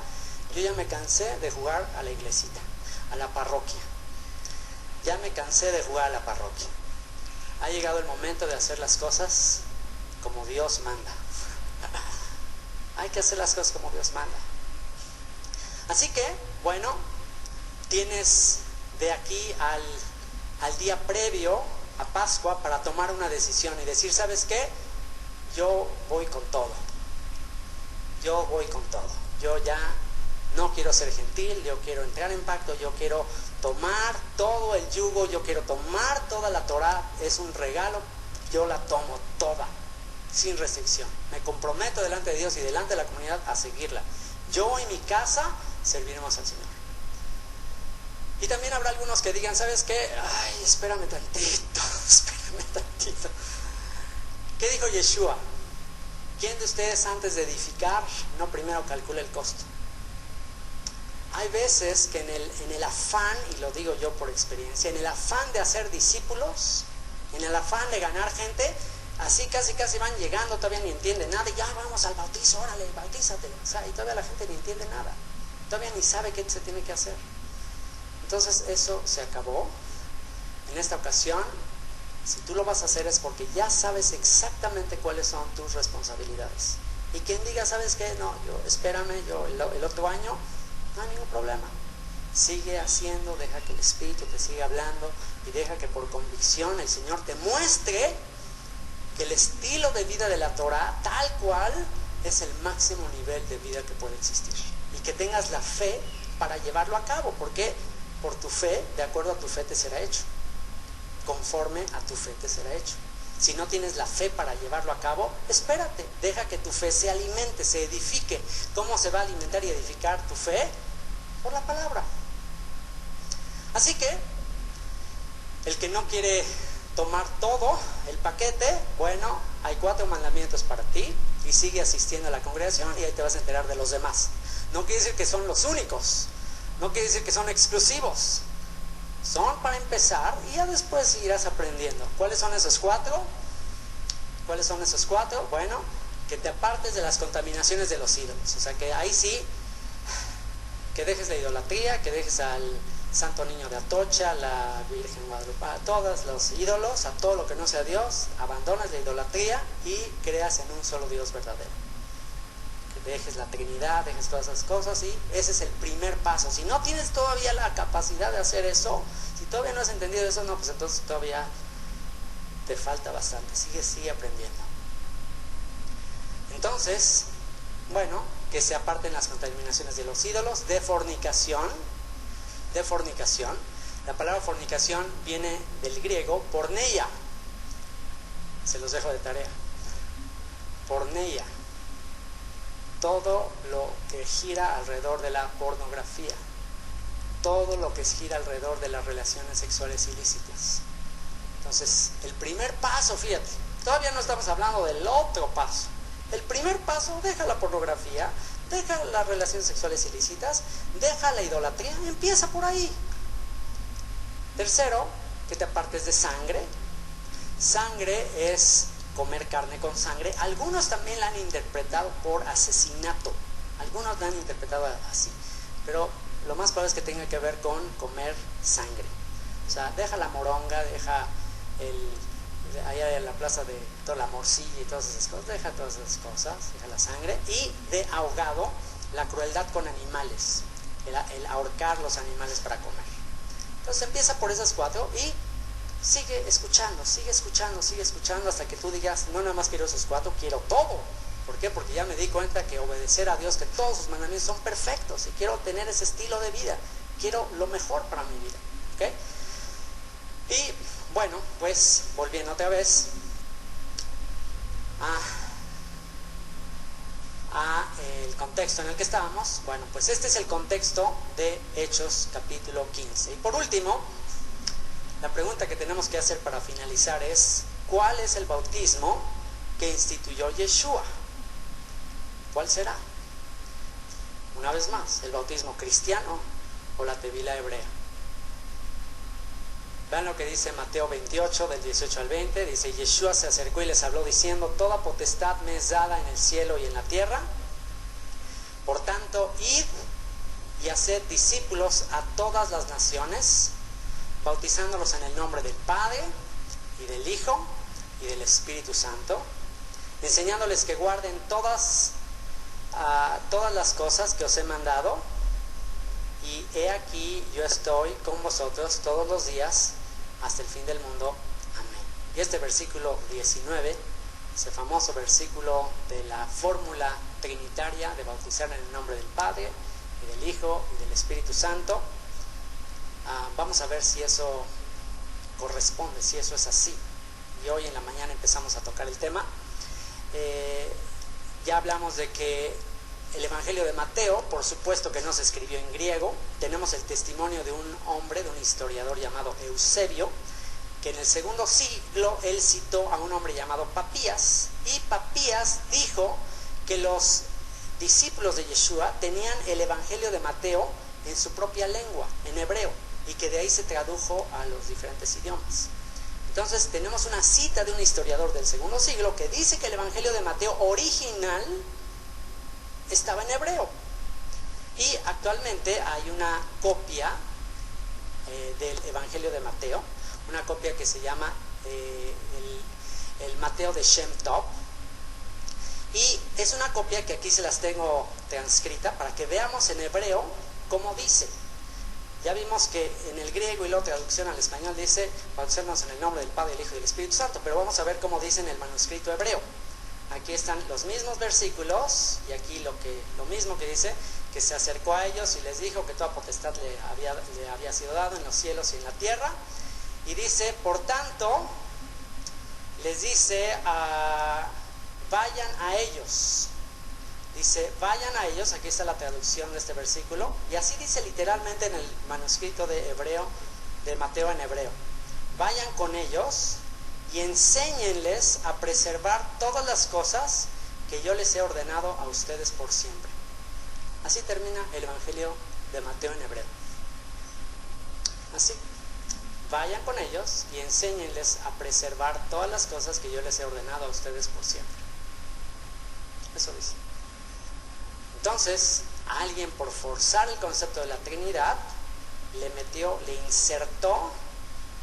Speaker 2: Yo ya me cansé de jugar a la iglesita, a la parroquia. Ya me cansé de jugar a la parroquia. Ha llegado el momento de hacer las cosas como Dios manda. Hay que hacer las cosas como Dios manda. Así que, bueno, tienes de aquí al día previo a Pascua para tomar una decisión y decir: ¿sabes qué? Yo voy con todo. Yo voy con todo. Yo ya no quiero ser gentil, yo quiero entrar en pacto, yo quiero tomar todo el yugo, yo quiero tomar toda la Torá, es un regalo, yo la tomo toda, sin restricción. Me comprometo delante de Dios y delante de la comunidad a seguirla. Yo y mi casa serviremos al Señor. Y también habrá algunos que digan: ¿sabes qué? Ay, espérame tantito. ¿Qué dijo Yeshua? ¿Quién de ustedes, antes de edificar, no primero calcula el costo? Hay veces que en el afán, y lo digo yo por experiencia, en el afán de hacer discípulos, en el afán de ganar gente, así casi van llegando, todavía ni entienden nada, y ya vamos al bautizo, órale, bautízate. O sea, y todavía la gente ni entiende nada, todavía ni sabe qué se tiene que hacer. Entonces eso se acabó. En esta ocasión, si tú lo vas a hacer es porque ya sabes exactamente cuáles son tus responsabilidades. Y quien diga, ¿sabes qué? No, espérame, el otro año, no hay ningún problema. Sigue haciendo, deja que el Espíritu te siga hablando y deja que por convicción el Señor te muestre que el estilo de vida de la Torah, tal cual, es el máximo nivel de vida que puede existir. Y que tengas la fe para llevarlo a cabo, porque por tu fe, de acuerdo a tu fe te será hecho. Conforme a tu fe te será hecho. Si no tienes la fe para llevarlo a cabo, espérate, deja que tu fe se alimente, se edifique. ¿Cómo se va a alimentar y edificar tu fe? Por la palabra. Así que, el que no quiere tomar todo el paquete, bueno, hay 4 mandamientos para ti y sigue asistiendo a la congregación y ahí te vas a enterar de los demás. No quiere decir que son los únicos, no quiere decir que son exclusivos. Son para empezar y ya después irás aprendiendo. ¿Cuáles son esos 4? ¿Cuáles son esos 4? Bueno, que te apartes de las contaminaciones de los ídolos. O sea que ahí sí, que dejes la idolatría, que dejes al Santo Niño de Atocha, la Virgen Guadalupe, a todos los ídolos, a todo lo que no sea Dios, abandonas la idolatría y creas en un solo Dios verdadero. Que dejes la Trinidad, dejes todas esas cosas y ese es el primer paso. Si no tienes todavía la capacidad de hacer eso, si todavía no has entendido eso, no, pues entonces todavía te falta bastante. Sigue aprendiendo. Entonces, bueno, que se aparten las contaminaciones de los ídolos, de fornicación. La palabra fornicación viene del griego porneia. Se los dejo de tarea. Porneia. Todo lo que gira alrededor de la pornografía. Todo lo que gira alrededor de las relaciones sexuales ilícitas. Entonces, el primer paso, fíjate, todavía no estamos hablando del otro paso. El primer paso, deja la pornografía, deja las relaciones sexuales ilícitas, deja la idolatría, empieza por ahí. Tercero, que te apartes de sangre. Sangre es comer carne con sangre. Algunos también la han interpretado por asesinato. Algunos la han interpretado así. Pero lo más probable es que tenga que ver con comer sangre. O sea, deja la moronga, deja allá en la plaza de toda la morcilla y todas esas cosas, deja todas esas cosas, deja la sangre. Y de ahogado, la crueldad con animales, el ahorcar los animales para comer. Entonces empieza por esas 4 y sigue escuchando hasta que tú digas, no nada más quiero esos 4, quiero todo. ¿Por qué? Porque ya me di cuenta que obedecer a Dios, que todos sus mandamientos son perfectos y quiero tener ese estilo de vida, quiero lo mejor para mi vida. ¿Okay? Y bueno, pues volviendo otra vez a el contexto en el que estábamos. Bueno, pues este es el contexto de Hechos capítulo 15. Y por último, la pregunta que tenemos que hacer para finalizar es: ¿cuál es el bautismo que instituyó Yeshua? ¿Cuál será? Una vez más, ¿el bautismo cristiano o la tevila hebrea? Vean lo que dice Mateo 28, del 18 al 20. Dice: Yeshua se acercó y les habló diciendo: toda potestad me es dada en el cielo y en la tierra. Por tanto, id y haced discípulos a todas las naciones, bautizándolos en el nombre del Padre, y del Hijo, y del Espíritu Santo, enseñándoles que guarden todas las cosas que os he mandado. Y he aquí, yo estoy con vosotros todos los días hasta el fin del mundo. Amén. Y este versículo 19, ese famoso versículo de la fórmula trinitaria de bautizar en el nombre del Padre, y del Hijo, y del Espíritu Santo, vamos a ver si eso corresponde, si eso es así. Y hoy en la mañana empezamos a tocar el tema. Ya hablamos de que el Evangelio de Mateo, por supuesto que no se escribió en griego. Tenemos el testimonio de un hombre, de un historiador llamado Eusebio, que en el segundo siglo él citó a un hombre llamado Papías, y Papías dijo que los discípulos de Yeshua tenían el Evangelio de Mateo en su propia lengua, en hebreo, y que de ahí se tradujo a los diferentes idiomas. Entonces tenemos una cita de un historiador del segundo siglo que dice que el Evangelio de Mateo original estaba en hebreo, y actualmente hay una copia del Evangelio de Mateo, una copia que se llama el Mateo de Shem Tov, y es una copia que aquí se las tengo transcrita para que veamos en hebreo cómo dice. Ya vimos que en el griego y la traducción al español dice bauticémonos en el nombre del Padre, del Hijo y del Espíritu Santo, pero vamos a ver cómo dice en el manuscrito hebreo. Aquí están los mismos versículos y aquí lo mismo que dice, que se acercó a ellos y les dijo que toda potestad le había sido dado en los cielos y en la tierra, y dice, por tanto, les dice, vayan a ellos. Dice, vayan a ellos, aquí está la traducción de este versículo, y así dice literalmente en el manuscrito de hebreo, de Mateo en hebreo. Vayan con ellos y enséñenles a preservar todas las cosas que yo les he ordenado a ustedes por siempre. Así termina el Evangelio de Mateo en hebreo. Así, vayan con ellos y enséñenles a preservar todas las cosas que yo les he ordenado a ustedes por siempre. Eso dice. Entonces, alguien por forzar el concepto de la Trinidad, le insertó,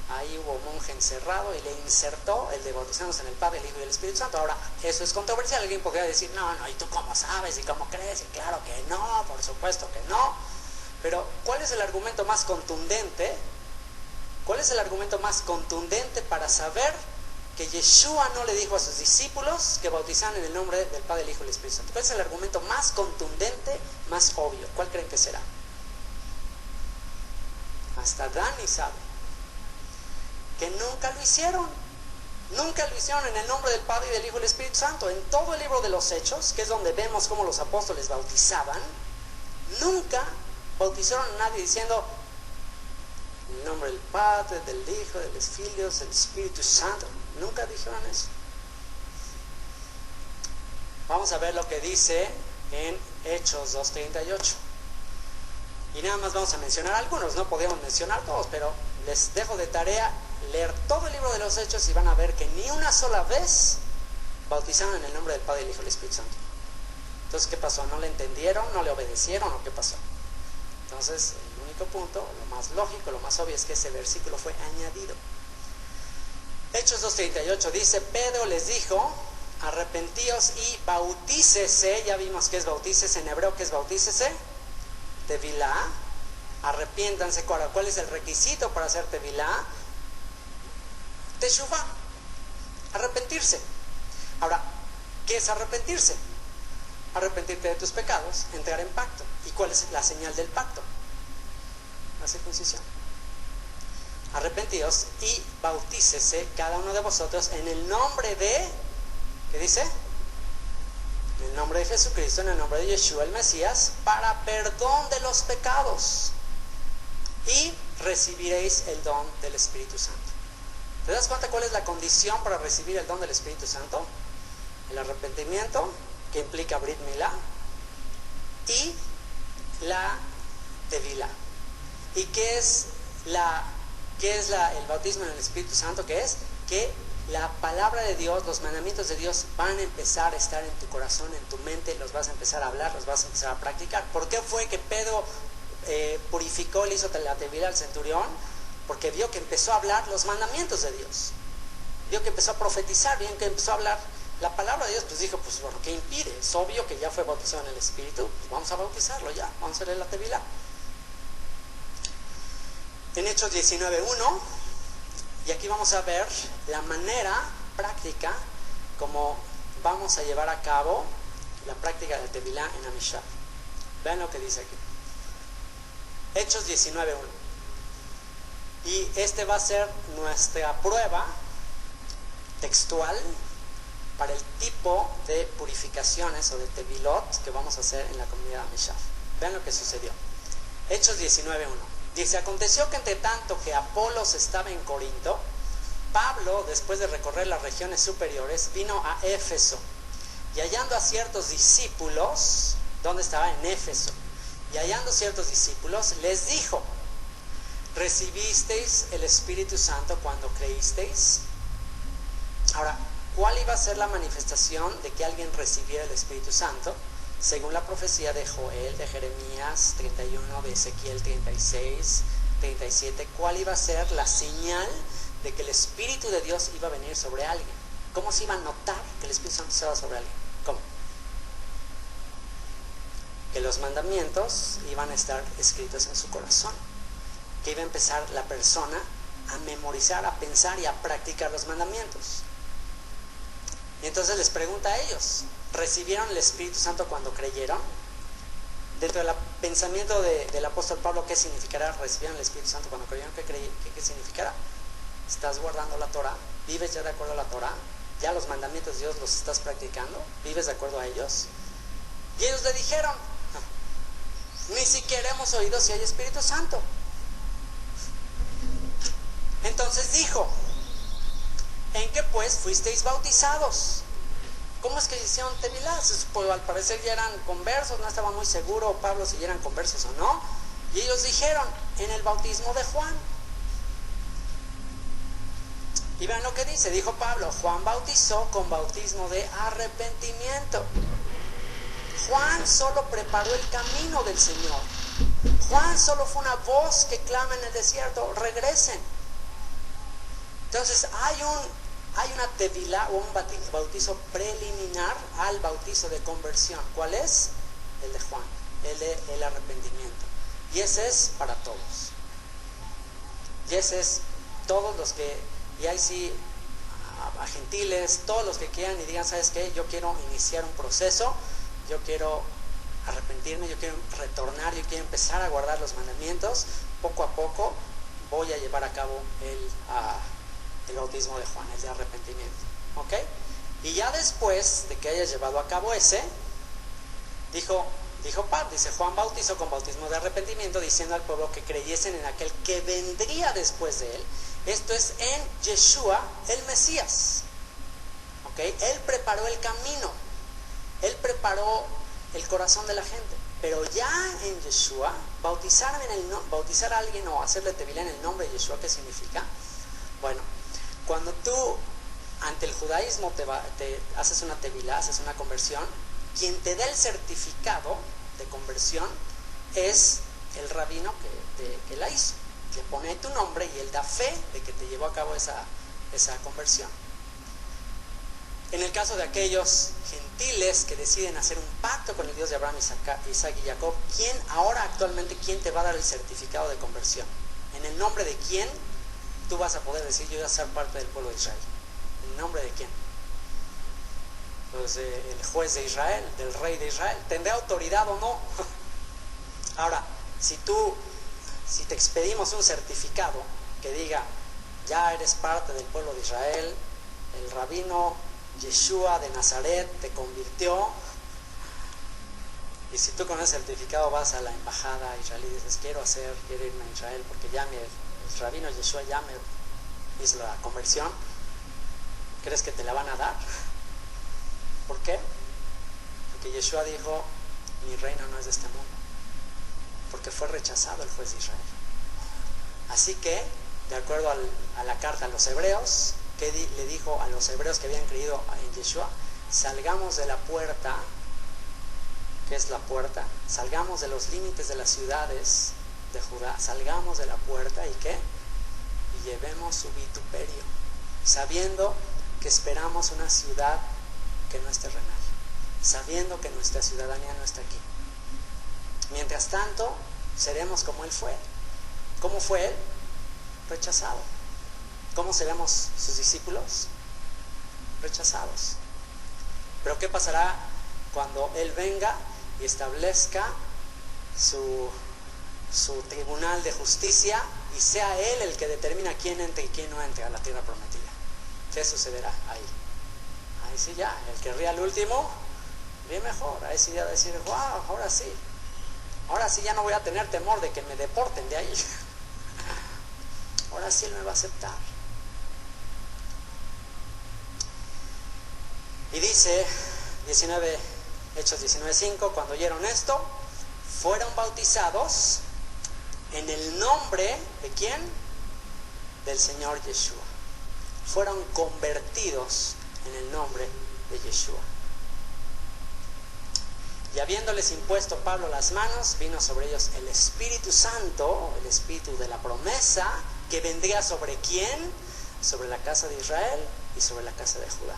Speaker 2: ahí hubo un monje encerrado y le insertó el de bautizarnos en el Padre, el Hijo y el Espíritu Santo. Ahora, eso es controversial. Alguien podría decir, no, ¿y tú cómo sabes? ¿Y cómo crees? Y claro que no, por supuesto que no. Pero, ¿cuál es el argumento más contundente? ¿Cuál es el argumento más contundente para saber que Yeshua no le dijo a sus discípulos que bautizaran en el nombre del Padre, el Hijo y el Espíritu Santo? ¿Cuál es el argumento más contundente, más obvio? ¿Cuál creen que será? Hasta Dani sabe que nunca lo hicieron. Nunca lo hicieron en el nombre del Padre y del Hijo y del Espíritu Santo. En todo el libro de los Hechos, que es donde vemos cómo los apóstoles bautizaban, nunca bautizaron a nadie diciendo en el nombre del Padre, del Hijo, del Espíritu, del Espíritu Santo. Nunca dijeron eso. Vamos a ver lo que dice en Hechos 2:38. Y nada más vamos a mencionar algunos, no podíamos mencionar todos, pero les dejo de tarea leer todo el libro de los Hechos y van a ver que ni una sola vez bautizaron en el nombre del Padre, el Hijo y el Espíritu Santo. Entonces, ¿qué pasó? ¿No le entendieron? ¿No le obedecieron? ¿O qué pasó? Entonces, el único punto, lo más lógico, lo más obvio es que ese versículo fue añadido. Hechos 2:38 dice, Pedro les dijo, arrepentíos y bautícese. Ya vimos que es bautícese en hebreo, que es bautícese, tevilá. Arrepiéntanse. ¿Cuál es el requisito para hacer tevilá? Teshuvá, arrepentirse. Ahora, ¿qué es arrepentirse? Arrepentirte de tus pecados, entrar en pacto. ¿Y cuál es la señal del pacto? La circuncisión. Arrepentíos y bautícese cada uno de vosotros en el nombre de, ¿qué dice? En el nombre de Jesucristo, en el nombre de Yeshua el Mesías, para perdón de los pecados, y recibiréis el don del Espíritu Santo. ¿Te das cuenta cuál es la condición para recibir el don del Espíritu Santo? El arrepentimiento, que implica Brit Milá, y la tevilá. ¿Y qué es el bautismo en el Espíritu Santo? ¿Qué es? Que la palabra de Dios, los mandamientos de Dios van a empezar a estar en tu corazón, en tu mente, los vas a empezar a hablar, los vas a empezar a practicar. ¿Por qué fue que Pedro purificó, le hizo la tevilá al centurión? Porque vio que empezó a hablar los mandamientos de Dios, vio que empezó a profetizar, vio que empezó a hablar la palabra de Dios. Pues dijo, pues bueno, ¿qué impide? Es obvio que ya fue bautizado en el Espíritu, pues vamos a bautizarlo ya, vamos a hacerle la tevilá. En Hechos 19:1, y aquí vamos a ver la manera práctica como vamos a llevar a cabo la práctica de tevilá en Amishad. Vean lo que dice aquí. Hechos 19:1. Y este va a ser nuestra prueba textual para el tipo de purificaciones o de tevilot que vamos a hacer en la comunidad Amishad. Vean lo que sucedió. Hechos 19:1. Dice, aconteció que entre tanto que Apolos estaba en Corinto, Pablo, después de recorrer las regiones superiores, vino a Éfeso, y hallando a ciertos discípulos, ¿dónde estaba? En Éfeso. Y hallando ciertos discípulos, les dijo, ¿recibisteis el Espíritu Santo cuando creísteis? Ahora, ¿cuál iba a ser la manifestación de que alguien recibiera el Espíritu Santo? Según la profecía de Joel, de Jeremías 31, de Ezequiel 36, 37, cuál iba a ser la señal de que el Espíritu de Dios iba a venir sobre alguien. ¿Cómo se iba a notar que el Espíritu Santo estaba sobre alguien? ¿Cómo? Que los mandamientos iban a estar escritos en su corazón, que iba a empezar la persona a memorizar, a pensar y a practicar los mandamientos. Y entonces les pregunta a ellos, ¿recibieron el Espíritu Santo cuando creyeron? Dentro del pensamiento del apóstol Pablo, ¿qué significará recibieron el Espíritu Santo cuando creyeron? ¿Qué significará? ¿Estás guardando la Torah? ¿Vives ya de acuerdo a la Torah? ¿Ya los mandamientos de Dios los estás practicando? ¿Vives de acuerdo a ellos? Y ellos le dijeron, ni siquiera hemos oído si hay Espíritu Santo. Entonces dijo, ¿en qué pues fuisteis bautizados? ¿Cómo es que hicieron tevilás? Pues al parecer ya eran conversos, no estaba muy seguro Pablo si ya eran conversos o no. Y ellos dijeron, en el bautismo de Juan. Y vean lo que dice, dijo Pablo, Juan bautizó con bautismo de arrepentimiento. Juan solo preparó el camino del Señor. Juan solo fue una voz que clama en el desierto, regresen. Entonces hay una tevilá o un bautizo preliminar al bautizo de conversión. ¿Cuál es? El de Juan, el arrepentimiento. Y ese es para todos. Y ese es todos los que, y ahí sí, a gentiles, todos los que quieran y digan, ¿sabes qué? Yo quiero iniciar un proceso, yo quiero arrepentirme, yo quiero retornar, yo quiero empezar a guardar los mandamientos. Poco a poco voy a llevar a cabo el bautismo de Juan, el de arrepentimiento. ¿Ok? Y ya después de que haya llevado a cabo ese, dijo Pablo, dice, Juan bautizó con bautismo de arrepentimiento, diciendo al pueblo que creyesen en aquel que vendría después de él. Esto es en Yeshua, el Mesías. ¿Ok? Él preparó el camino, él preparó el corazón de la gente. Pero ya en Yeshua, bautizar a alguien o hacerle tevilá en el nombre de Yeshua, ¿qué significa? Bueno, cuando tú ante el judaísmo te haces una tevilá, haces una conversión, quien te da el certificado de conversión es el rabino que la hizo. Le pone ahí tu nombre y él da fe de que te llevó a cabo esa conversión. En el caso de aquellos gentiles que deciden hacer un pacto con el Dios de Abraham, Isaac y Jacob, ¿quién te va a dar el certificado de conversión? ¿En el nombre de quién tú vas a poder decir yo voy a ser parte del pueblo de Israel? ¿En el nombre de quién? Pues el juez de Israel, del rey de Israel. ¿Tendrá autoridad o no? Ahora, si te expedimos un certificado que diga ya eres parte del pueblo de Israel, el rabino Yeshua de Nazaret te convirtió, y si tú con ese certificado vas a la embajada israelí y dices quiero irme a Israel porque ya el rabino Yeshua ya me hizo la conversión, ¿crees que te la van a dar? ¿Por qué? Porque Yeshua dijo, mi reino no es de este mundo, porque fue rechazado el juez de Israel. Así que, de acuerdo a la carta a los hebreos, que le dijo a los hebreos que habían creído en Yeshua, salgamos de la puerta. ¿Qué es la puerta? Salgamos de los límites de las ciudades de Judá, salgamos de la puerta, ¿y qué? Y llevemos su vituperio, sabiendo que esperamos una ciudad que no es terrenal, sabiendo que nuestra ciudadanía no está aquí. Mientras tanto, seremos como Él fue. ¿Cómo fue Él? Rechazado. ¿Cómo seremos sus discípulos? Rechazados. Pero ¿qué pasará cuando Él venga y establezca su tribunal de justicia y sea Él el que determina quién entre y quién no entre a la tierra prometida? ¿Qué sucederá ahí? Ahí sí ya, el que ría al último, bien mejor. Ahí sí ya decir, wow, ahora sí ya no voy a tener temor de que me deporten de ahí. Ahora sí Él me va a aceptar. Y dice Hechos 19:5, cuando oyeron esto, fueron bautizados en el nombre ¿de quién? Del Señor Yeshua. Fueron convertidos en el nombre de Yeshua. Y habiéndoles impuesto Pablo las manos, vino sobre ellos el Espíritu Santo, el Espíritu de la promesa, que vendría sobre ¿quién? Sobre la casa de Israel y sobre la casa de Judá.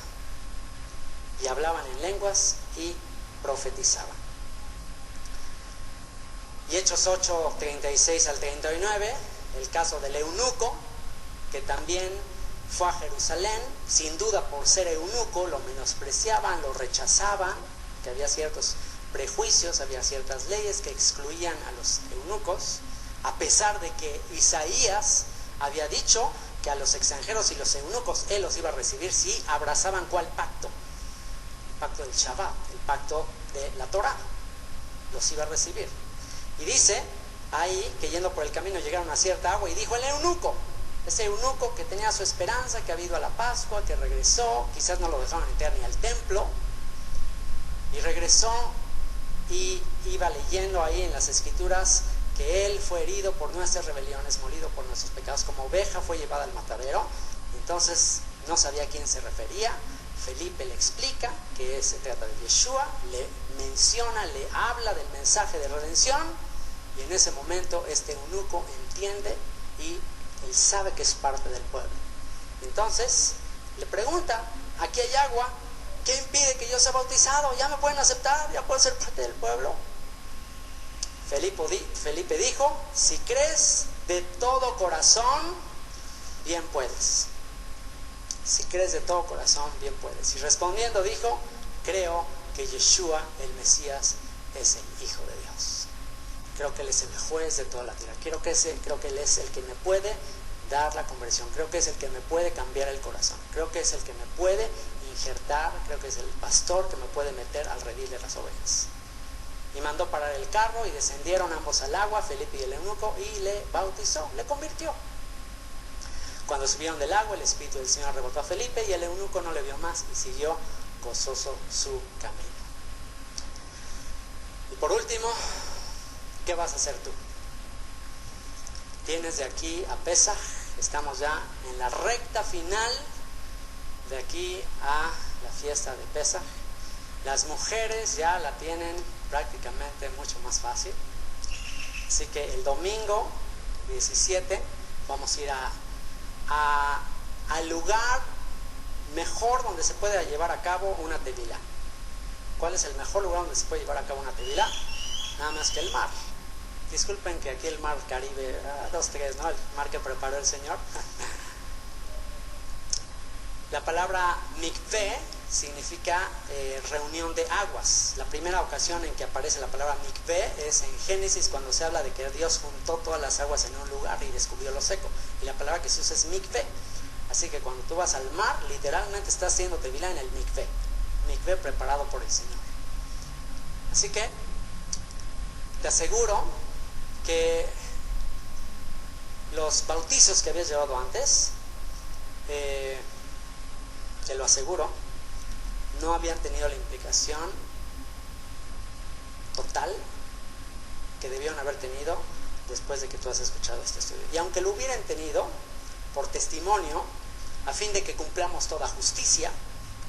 Speaker 2: Y hablaban en lenguas y profetizaban. Y Hechos 8, 36 al 39, el caso del eunuco, que también fue a Jerusalén, sin duda por ser eunuco, lo menospreciaban, lo rechazaban, que había ciertos prejuicios, había ciertas leyes que excluían a los eunucos, a pesar de que Isaías había dicho que a los extranjeros y los eunucos él los iba a recibir si abrazaban ¿cuál pacto? El pacto del Shabbat, el pacto de la Torah, los iba a recibir. Y dice ahí que yendo por el camino llegaron a cierta agua y dijo el eunuco, ese eunuco que tenía su esperanza, que había ido a la Pascua, que regresó, quizás no lo dejaron entrar ni al templo, y regresó y iba leyendo ahí en las escrituras que él fue herido por nuestras rebeliones, molido por nuestros pecados, como oveja fue llevada al matadero. Entonces no sabía a quién se refería. Felipe le explica que se trata de Yeshua, le menciona, le habla del mensaje de redención, y en ese momento este eunuco entiende y él sabe que es parte del pueblo. Entonces le pregunta, aquí hay agua, ¿qué impide que yo sea bautizado? ¿Ya me pueden aceptar? ¿Ya puedo ser parte del pueblo? Felipe dijo, si crees de todo corazón, bien puedes. Si crees de todo corazón, bien puedes. Y respondiendo dijo, creo que Yeshua, el Mesías, es el Hijo de Dios. Creo que Él es el juez de toda la tierra. Creo que Él es el que me puede dar la conversión. Creo que es el que me puede cambiar el corazón. Creo que es el que me puede injertar. Creo que es el pastor que me puede meter al redil de las ovejas. Y mandó parar el carro y descendieron ambos al agua, Felipe y el eunuco, y le bautizó, le convirtió. Cuando subieron del agua, el Espíritu del Señor arrebató a Felipe y el eunuco no le vio más y siguió gozoso su camino. Y por último, ¿qué vas a hacer tú? Tienes de aquí a Pesaj, estamos ya en la recta final de aquí a la fiesta de Pesaj. Las mujeres ya la tienen prácticamente mucho más fácil. Así que el domingo 17 vamos a ir al lugar mejor donde se puede llevar a cabo una tevilá. ¿Cuál es el mejor lugar donde se puede llevar a cabo una tevilá? Nada más que el mar. Disculpen que aquí el mar Caribe, 2, 3, ¿no? El mar que preparó el Señor. La palabra mikveh significa reunión de aguas. La primera ocasión en que aparece la palabra mikveh es en Génesis, cuando se habla de que Dios juntó todas las aguas en un lugar y descubrió lo seco. Y la palabra que se usa es mikveh. Así que cuando tú vas al mar, literalmente estás haciendo tevilá en el mikveh. Mikveh preparado por el Señor. Así que te aseguro que los bautizos que habías llevado antes, te lo aseguro, no habían tenido la implicación total que debieron haber tenido después de que tú has escuchado este estudio. Y aunque lo hubieran tenido por testimonio, a fin de que cumplamos toda justicia,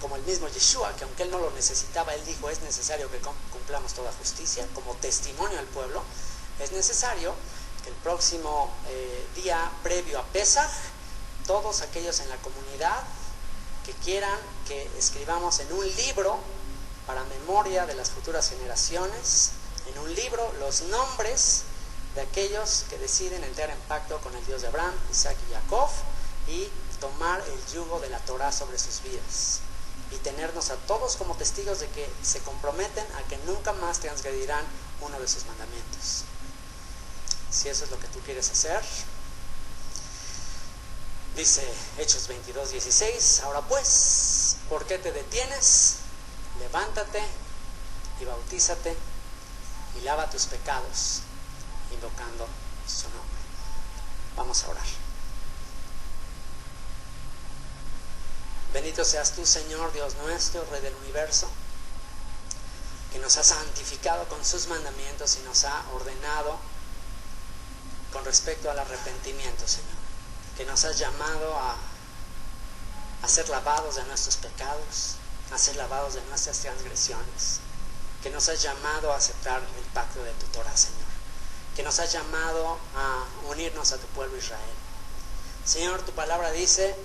Speaker 2: como el mismo Yeshua, que aunque él no lo necesitaba, él dijo, es necesario que cumplamos toda justicia, como testimonio al pueblo, es necesario que el próximo día previo a Pesaj, todos aquellos en la comunidad que quieran que escribamos en un libro para memoria de las futuras generaciones, en un libro los nombres de aquellos que deciden entrar en pacto con el Dios de Abraham, Isaac y Jacob, y tomar el yugo de la Torah sobre sus vidas, y tenernos a todos como testigos de que se comprometen a que nunca más transgredirán uno de sus mandamientos. Si eso es lo que tú quieres hacer, dice Hechos 22:16, ahora pues, ¿por qué te detienes? Levántate y bautízate y lava tus pecados, invocando su nombre. Vamos a orar. Bendito seas tú, Señor, Dios nuestro, Rey del universo, que nos ha santificado con sus mandamientos y nos ha ordenado con respecto al arrepentimiento, Señor, que nos has llamado a ser lavados de nuestros pecados, a ser lavados de nuestras transgresiones, que nos has llamado a aceptar el pacto de tu Torah, Señor, que nos has llamado a unirnos a tu pueblo Israel. Señor, tu palabra dice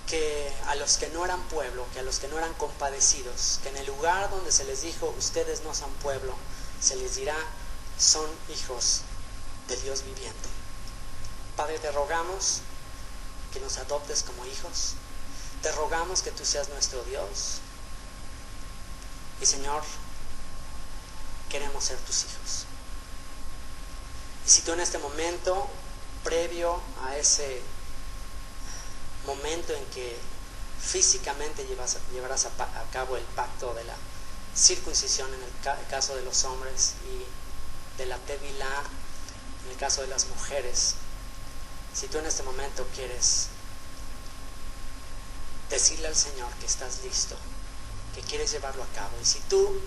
Speaker 2: que a los que no eran pueblo, que a los que no eran compadecidos, que en el lugar donde se les dijo, ustedes no son pueblo, se les dirá, son hijos del Dios viviente. Padre, te rogamos que nos adoptes como hijos, te rogamos que tú seas nuestro Dios, y Señor, queremos ser tus hijos. Y si tú en este momento, previo a ese momento en que físicamente llevarás a cabo el pacto de la circuncisión en el caso de los hombres y de la tevilá en el caso de las mujeres, si tú en este momento quieres decirle al Señor que estás listo, que quieres llevarlo a cabo, y si tú,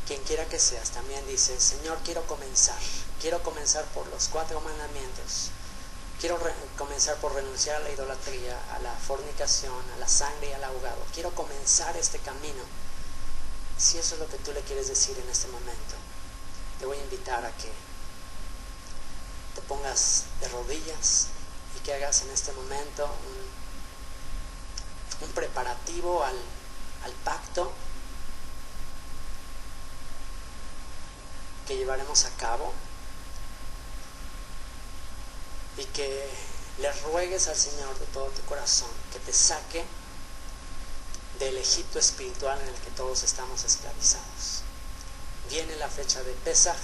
Speaker 2: quien quiera que seas, también dices, Señor, quiero comenzar por los 4 mandamientos, quiero comenzar por renunciar a la idolatría, a la fornicación, a la sangre y al ahogado, quiero comenzar este camino. Si eso es lo que tú le quieres decir en este momento, te voy a invitar a que te pongas de rodillas y que hagas en este momento un preparativo al pacto que llevaremos a cabo, y que le ruegues al Señor de todo tu corazón que te saque del Egipto espiritual en el que todos estamos esclavizados. Viene la fecha de Pesaj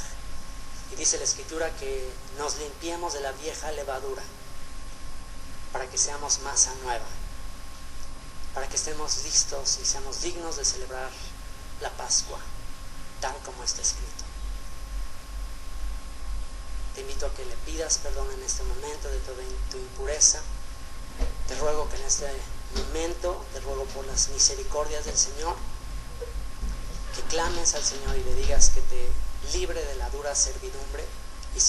Speaker 2: y dice la Escritura que nos limpiemos de la vieja levadura para que seamos masa nueva, para que estemos listos y seamos dignos de celebrar la Pascua tal como está escrito. Te invito a que le pidas perdón en este momento de toda tu impureza. Te ruego que en este momento, te ruego por las misericordias del Señor, que clames al Señor y le digas que te libre de la dura servidumbre. Y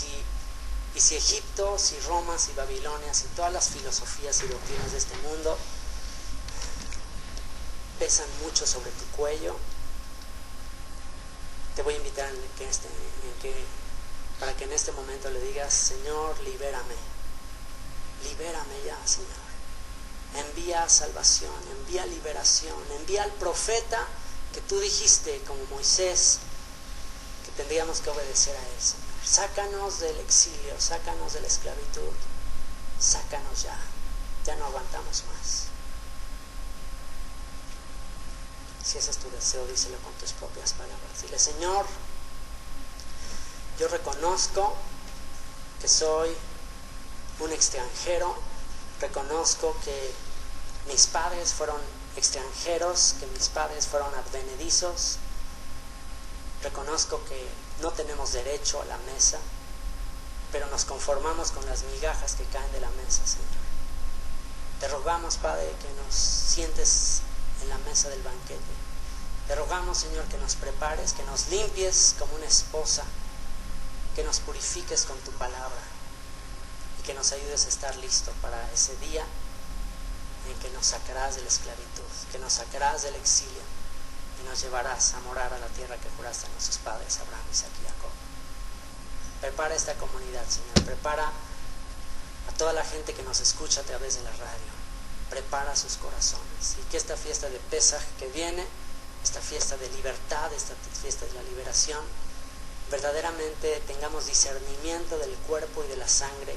Speaker 2: si Egipto, si Roma, si Babilonia, si todas las filosofías y doctrinas de este mundo pesan mucho sobre tu cuello, te voy a invitar para que en este momento le digas, Señor, libérame ya, Señor. Envía salvación, envía liberación, envía al profeta que tú dijiste, como Moisés, que tendríamos que obedecer a él, Señor. Sácanos del exilio, sácanos de la esclavitud, sácanos ya no aguantamos más. Si ese es tu deseo, díselo con tus propias palabras. Dile, Señor, yo reconozco que soy un extranjero, reconozco que mis padres fueron extranjeros, que mis padres fueron advenedizos, reconozco que no tenemos derecho a la mesa, pero nos conformamos con las migajas que caen de la mesa, Señor. Te rogamos, Padre, que nos sientes en la mesa del banquete. Te rogamos, Señor, que nos prepares, que nos limpies como una esposa, que nos purifiques con tu palabra y que nos ayudes a estar listos para ese día en que nos sacarás de la esclavitud, que nos sacarás del exilio y nos llevarás a morar a la tierra que juraste a nuestros padres, Abraham, Isaac y Jacob. Prepara esta comunidad, Señor, prepara a toda la gente que nos escucha a través de la radio, prepara sus corazones, y que esta fiesta de Pesaj que viene, esta fiesta de libertad, esta fiesta de la liberación, verdaderamente tengamos discernimiento del cuerpo y de la sangre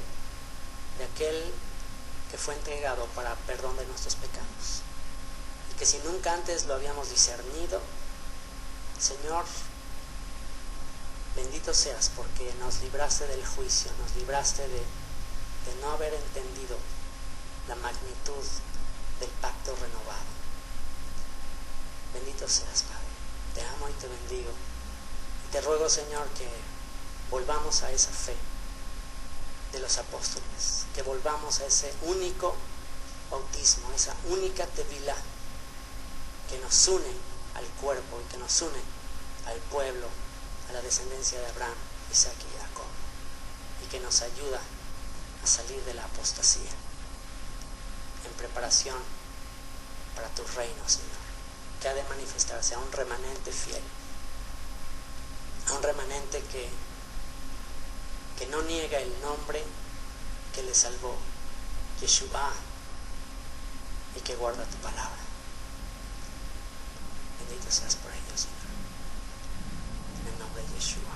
Speaker 2: de aquel que fue entregado para perdón de nuestros pecados, y que si nunca antes lo habíamos discernido, Señor, bendito seas porque nos libraste del juicio, nos libraste de no haber entendido la magnitud del pacto renovado. Bendito seas, Padre, te amo y te bendigo. Te ruego, Señor, que volvamos a esa fe de los apóstoles, que volvamos a ese único bautismo, esa única tevilá que nos une al cuerpo y que nos une al pueblo, a la descendencia de Abraham, Isaac y Jacob, y que nos ayuda a salir de la apostasía en preparación para tu reino, Señor, que ha de manifestarse a un remanente fiel, a un remanente que no niega el nombre que le salvó, Yeshua, y que guarda tu palabra. Bendito seas por ellos, Señor, en el nombre de Yeshua.